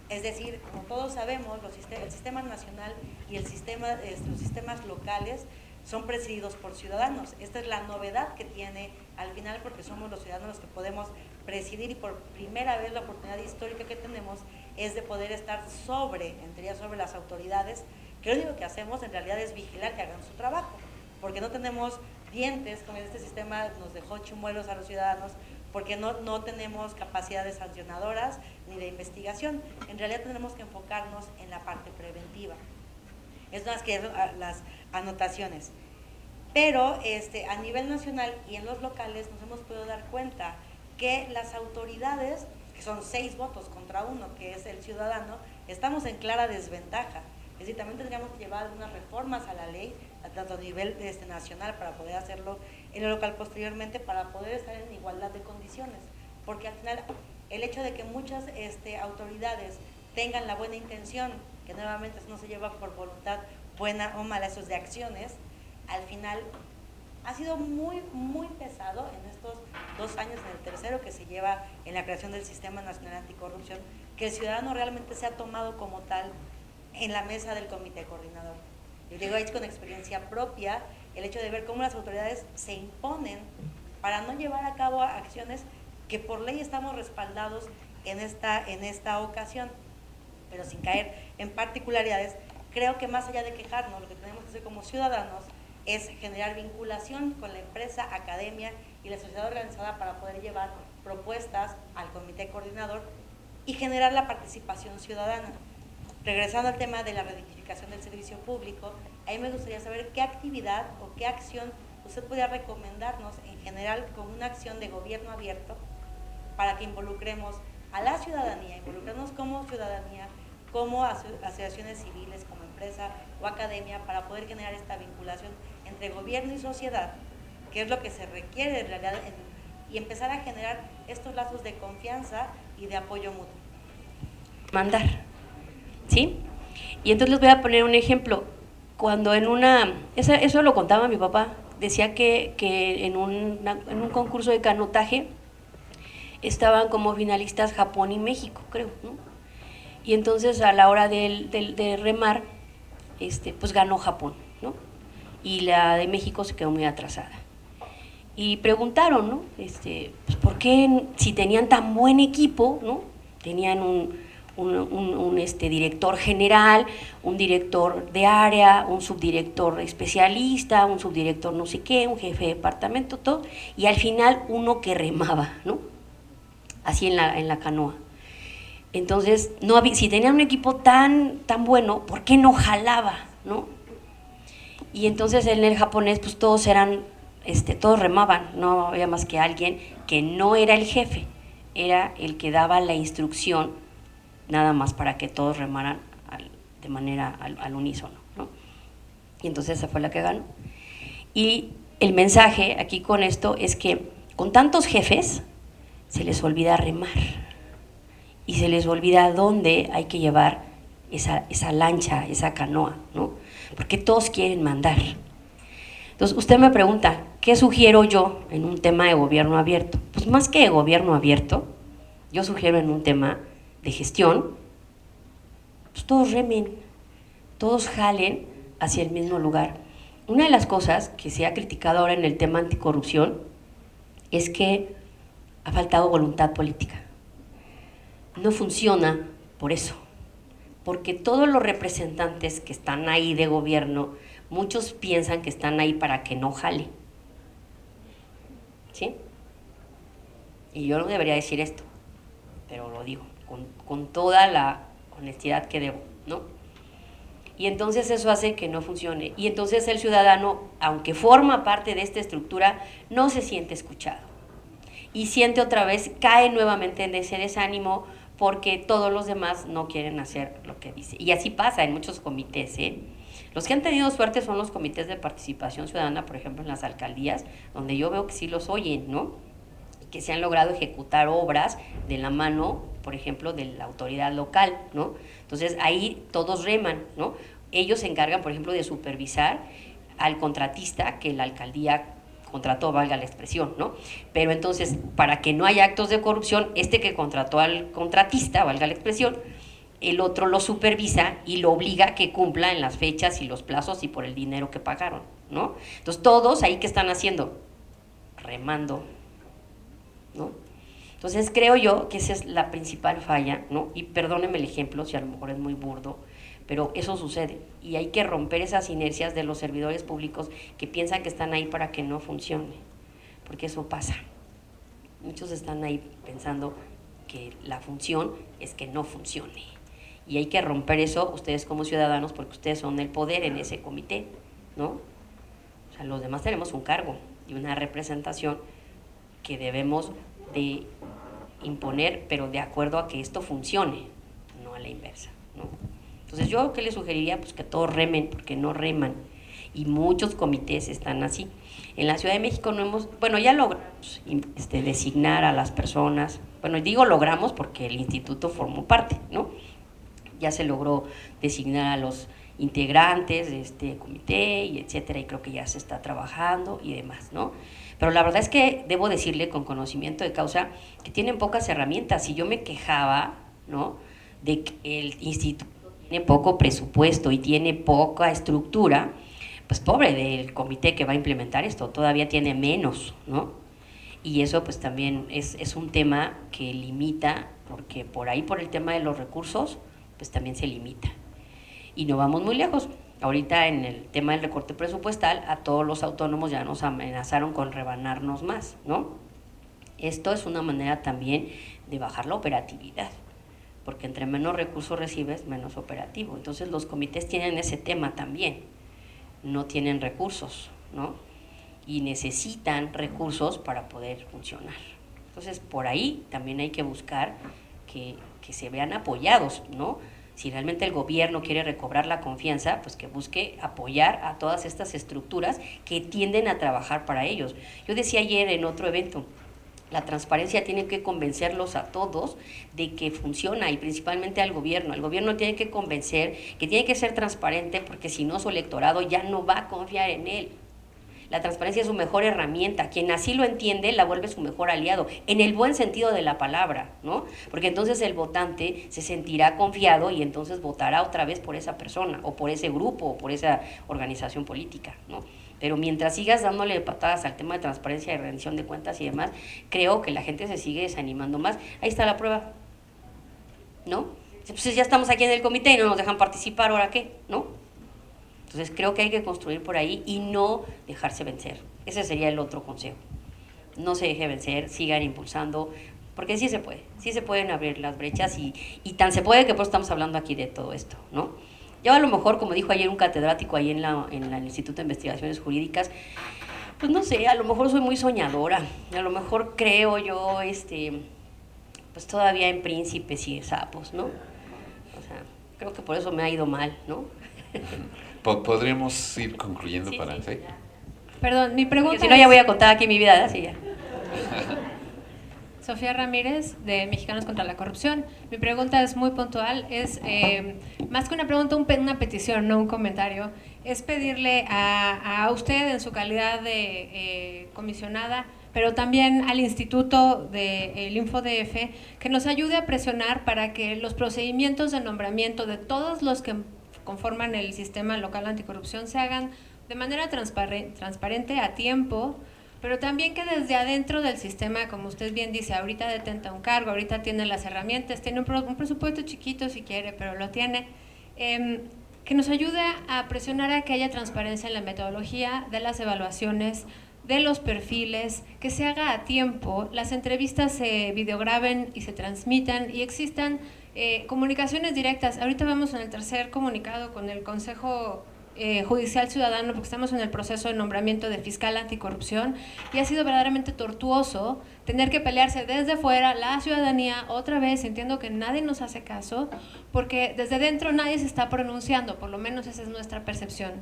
S4: Es decir, como todos sabemos, el sistema nacional y los sistemas locales son presididos por ciudadanos. Esta es la novedad que tiene al final, porque somos los ciudadanos los que podemos presidir, y por primera vez la oportunidad histórica que tenemos es de poder estar sobre las autoridades, que lo único que hacemos en realidad es vigilar que hagan su trabajo, porque no tenemos dientes, como este sistema nos dejó chimuelos a los ciudadanos, porque no tenemos capacidades sancionadoras ni de investigación. En realidad tenemos que enfocarnos en la parte preventiva. Es más que las anotaciones. Pero a nivel nacional y en los locales nos hemos podido dar cuenta que las autoridades, que son 6 votos contra 1, que es el ciudadano, estamos en clara desventaja. Es decir, también tendríamos que llevar algunas reformas a la ley, tanto a nivel nacional, para poder hacerlo en el local posteriormente, para poder estar en igualdad de condiciones. Porque al final, el hecho de que muchas autoridades tengan la buena intención, que nuevamente no se lleva por voluntad buena o mala, esos de acciones, al final ha sido muy, muy pesado en estos 2 años, en el tercero que se lleva en la creación del Sistema Nacional Anticorrupción, que el ciudadano realmente se ha tomado como tal en la mesa del comité coordinador. Yo digo ahí con experiencia propia, el hecho de ver cómo las autoridades se imponen para no llevar a cabo acciones que por ley estamos respaldados en esta ocasión, pero sin caer en particularidades. Creo que más allá de quejarnos, lo que tenemos que hacer como ciudadanos es generar vinculación con la empresa, academia y la sociedad organizada para poder llevar propuestas al comité coordinador y generar la participación ciudadana. Regresando al tema de la redignificación del servicio público, ahí me gustaría saber qué actividad o qué acción usted podría recomendarnos en general con una acción de gobierno abierto para que involucremos a la ciudadanía, involucrarnos como ciudadanía, como asociaciones civiles, como empresa o academia, para poder generar esta vinculación entre gobierno y sociedad, que es lo que se requiere en realidad, y empezar a generar estos lazos de confianza y de apoyo mutuo.
S2: Mandar, ¿sí? Y entonces les voy a poner un ejemplo. Cuando eso lo contaba mi papá, decía que en un concurso de canotaje estaban como finalistas Japón y México, creo, ¿no? Y entonces a la hora de remar, pues ganó Japón, ¿no? Y la de México se quedó muy atrasada. Y preguntaron, ¿no? Pues ¿por qué, si tenían tan buen equipo, ¿no? Tenían un director general, un director de área, un subdirector especialista, un subdirector no sé qué, un jefe de departamento, todo, y al final uno que remaba, ¿no? Así en la canoa. Entonces, si tenían un equipo tan bueno, ¿por qué no jalaba, no? Y entonces en el japonés, pues todos remaban, no había más que alguien que no era el jefe, era el que daba la instrucción, nada más para que todos remaran de manera al unísono, ¿no? Y entonces esa fue la que ganó. Y el mensaje aquí con esto es que con tantos jefes se les olvida remar y se les olvida dónde hay que llevar esa lancha, esa canoa, ¿no? Porque todos quieren mandar. Entonces usted me pregunta, ¿qué sugiero yo en un tema de gobierno abierto? Pues más que de gobierno abierto, yo sugiero en un tema de gestión, pues todos remen, todos jalen hacia el mismo lugar. Una de las cosas que se ha criticado ahora en el tema anticorrupción es que ha faltado voluntad política. No funciona por eso, porque todos los representantes que están ahí de gobierno, muchos piensan que están ahí para que no jale, ¿sí? Y yo no debería decir esto, pero lo digo con toda la honestidad que debo, ¿no? Y entonces eso hace que no funcione. Y entonces el ciudadano, aunque forma parte de esta estructura, no se siente escuchado. Y siente otra vez, cae nuevamente en ese desánimo porque todos los demás no quieren hacer lo que dice. Y así pasa en muchos comités, ¿eh? Los que han tenido suerte son los comités de participación ciudadana, por ejemplo, en las alcaldías, donde yo veo que sí los oyen, ¿no? Que se han logrado ejecutar obras de la mano, por ejemplo, de la autoridad local, ¿no? Entonces ahí todos reman, ¿no? Ellos se encargan, por ejemplo, de supervisar al contratista que la alcaldía contrató, valga la expresión, ¿no? Pero entonces, para que no haya actos de corrupción, que contrató al contratista, valga la expresión, el otro lo supervisa y lo obliga a que cumpla en las fechas y los plazos y por el dinero que pagaron. ¿no? Entonces todos ahí, ¿qué están haciendo? Remando, ¿no? Entonces creo yo que esa es la principal falla, ¿no? Y perdónenme el ejemplo, si a lo mejor es muy burdo, pero eso sucede y hay que romper esas inercias de los servidores públicos que piensan que están ahí para que no funcione, porque eso pasa. Muchos están ahí pensando que la función es que no funcione y hay que romper eso ustedes como ciudadanos, porque ustedes son el poder en ese comité, ¿no? O sea, los demás tenemos un cargo y una representación que debemos de imponer, pero de acuerdo a que esto funcione, no a la inversa, ¿no? Entonces yo, ¿qué les sugeriría? Pues que todos remen, porque no reman, y muchos comités están así. En la Ciudad de México no hemos, bueno, ya logramos designar a las personas, bueno, digo logramos porque el instituto formó parte, ¿no? Ya se logró designar a los integrantes de este comité, y etcétera, y creo que ya se está trabajando y demás, ¿no? Pero la verdad es que debo decirle con conocimiento de causa que tienen pocas herramientas. Y yo me quejaba, ¿no?, de que el instituto tiene poco presupuesto y tiene poca estructura, pues pobre del comité que va a implementar esto, todavía tiene menos, ¿no? Y eso pues también es un tema que limita, porque por ahí, por el tema de los recursos, pues también se limita. Y no vamos muy lejos. Ahorita en el tema del recorte presupuestal, a todos los autónomos ya nos amenazaron con rebanarnos más, ¿no? Esto es una manera también de bajar la operatividad, porque entre menos recursos recibes, menos operativo. Entonces los comités tienen ese tema también, no tienen recursos, ¿no? Y necesitan recursos para poder funcionar. Entonces por ahí también hay que buscar que se vean apoyados, ¿no? Si realmente el gobierno quiere recobrar la confianza, pues que busque apoyar a todas estas estructuras que tienden a trabajar para ellos. Yo decía ayer en otro evento, la transparencia tiene que convencerlos a todos de que funciona, y principalmente al gobierno. El gobierno tiene que convencer que tiene que ser transparente, porque si no, su electorado ya no va a confiar en él. La transparencia es su mejor herramienta. Quien así lo entiende la vuelve su mejor aliado, en el buen sentido de la palabra, ¿no? Porque entonces el votante se sentirá confiado y entonces votará otra vez por esa persona o por ese grupo o por esa organización política, ¿no? Pero mientras sigas dándole patadas al tema de transparencia y rendición de cuentas y demás, creo que la gente se sigue desanimando más. Ahí está la prueba, ¿no? Pues ya estamos aquí en el comité y no nos dejan participar, ¿ahora qué? ¿No? Entonces creo que hay que construir por ahí y no dejarse vencer. Ese sería el otro consejo. No se deje vencer, sigan impulsando, porque sí se pueden abrir las brechas y tan se puede que pues estamos hablando aquí de todo esto, ¿no? Yo a lo mejor, como dijo ayer un catedrático ahí en el Instituto de Investigaciones Jurídicas, pues no sé, a lo mejor soy muy soñadora, a lo mejor creo yo, pues todavía en príncipes y sapos, ¿no? O sea, creo que por eso me ha ido mal, ¿no?
S1: Podríamos ir concluyendo
S2: Sí,
S1: para...
S2: sí.
S1: ¿sí?
S3: Perdón, mi pregunta
S2: Porque si no ya voy a contar aquí mi vida, así ya.
S3: Sofía Ramírez, de Mexicanos contra la Corrupción. Mi pregunta es muy puntual, es más que una pregunta, una petición, no un comentario. Es pedirle a usted, en su calidad de comisionada, pero también al Instituto del InfoDF, que nos ayude a presionar para que los procedimientos de nombramiento de todos los que conforman el sistema local anticorrupción se hagan de manera transparente, a tiempo, pero también que desde adentro del sistema, como usted bien dice, ahorita detenta un cargo, ahorita tiene las herramientas, tiene un presupuesto chiquito si quiere, pero lo tiene, que nos ayude a presionar a que haya transparencia en la metodología de las evaluaciones, de los perfiles, que se haga a tiempo, las entrevistas se videograben y se transmitan y existan comunicaciones directas. Ahorita vamos en el tercer comunicado con el Consejo Judicial Ciudadano, porque estamos en el proceso de nombramiento de fiscal anticorrupción, y ha sido verdaderamente tortuoso tener que pelearse desde fuera, la ciudadanía, otra vez, entiendo que nadie nos hace caso, porque desde dentro nadie se está pronunciando, por lo menos esa es nuestra percepción,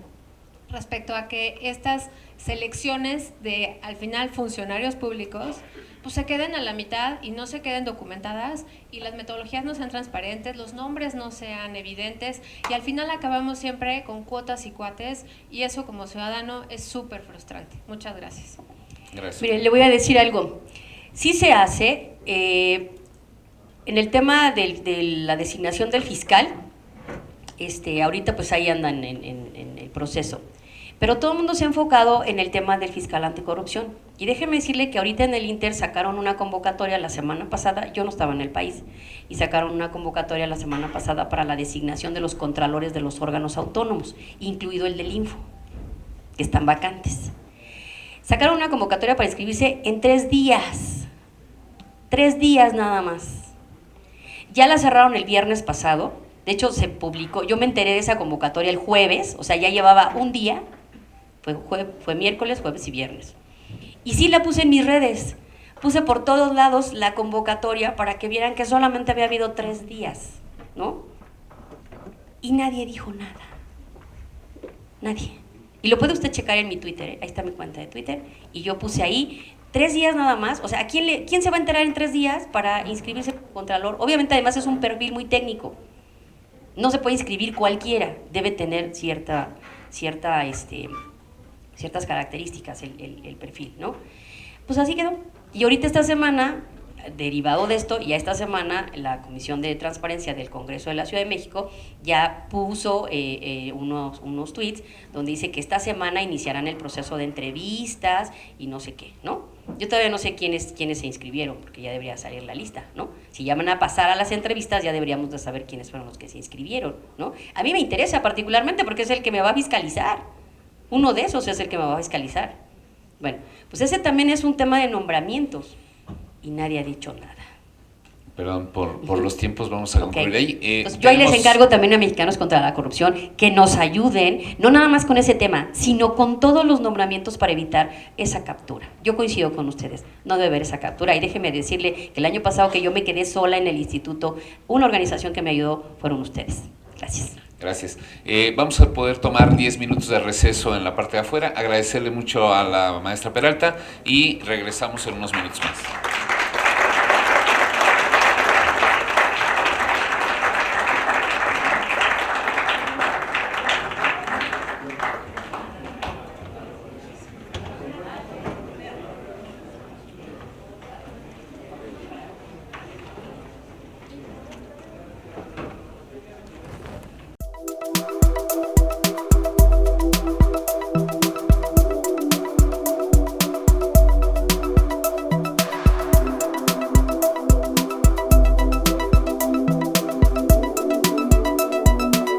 S3: respecto a que estas selecciones de, al final, funcionarios públicos, pues se queden a la mitad y no se queden documentadas, y las metodologías no sean transparentes, los nombres no sean evidentes, y al final acabamos siempre con cuotas y cuates, y eso como ciudadano es súper frustrante. Muchas gracias.
S1: Gracias.
S2: Mire, le voy a decir algo. Sí se hace, en el tema de la designación del fiscal, ahorita pues ahí andan en el proceso. Pero todo el mundo se ha enfocado en el tema del fiscal anticorrupción. Y déjeme decirle que ahorita en el Inter sacaron una convocatoria la semana pasada, yo no estaba en el país, y sacaron una convocatoria la semana pasada para la designación de los contralores de los órganos autónomos, incluido el del Info, que están vacantes. Sacaron una convocatoria para inscribirse en 3 días. 3 días nada más. Ya la cerraron el viernes pasado. De hecho, se publicó, yo me enteré de esa convocatoria el jueves, o sea, ya llevaba un día, fue miércoles, jueves y viernes. Y sí la puse en mis redes, puse por todos lados la convocatoria para que vieran que solamente había habido 3 días, ¿no? Y nadie dijo nada, nadie. Y lo puede usted checar en mi Twitter, ¿eh? Ahí está mi cuenta de Twitter, y yo puse ahí 3 días nada más. O sea, ¿quién se va a enterar en 3 días para inscribirse como Contralor? Obviamente, además, es un perfil muy técnico. No se puede inscribir cualquiera, debe tener ciertas características el perfil, ¿no? Pues así quedó. Y ahorita esta semana, derivado de esto, ya esta semana la Comisión de Transparencia del Congreso de la Ciudad de México ya puso unos tweets donde dice que esta semana iniciarán el proceso de entrevistas y no sé qué, ¿no? Yo todavía no sé quiénes se inscribieron, porque ya debería salir la lista, ¿no? Si ya van a pasar a las entrevistas, ya deberíamos de saber quiénes fueron los que se inscribieron, ¿no? A mí me interesa particularmente porque es el que me va a fiscalizar. Uno de esos es el que me va a fiscalizar. Bueno, pues ese también es un tema de nombramientos y nadie ha dicho nada.
S1: Perdón, por los tiempos vamos a concluir ahí.
S2: Entonces, yo ahí les encargo también a Mexicanos contra la Corrupción que nos ayuden, no nada más con ese tema, sino con todos los nombramientos para evitar esa captura. Yo coincido con ustedes, no debe haber esa captura. Y déjeme decirle que el año pasado que yo me quedé sola en el instituto, una organización que me ayudó fueron ustedes. Gracias.
S1: Gracias. Vamos a poder tomar 10 minutos de receso en la parte de afuera, agradecerle mucho a la maestra Peralta y regresamos en unos minutos más.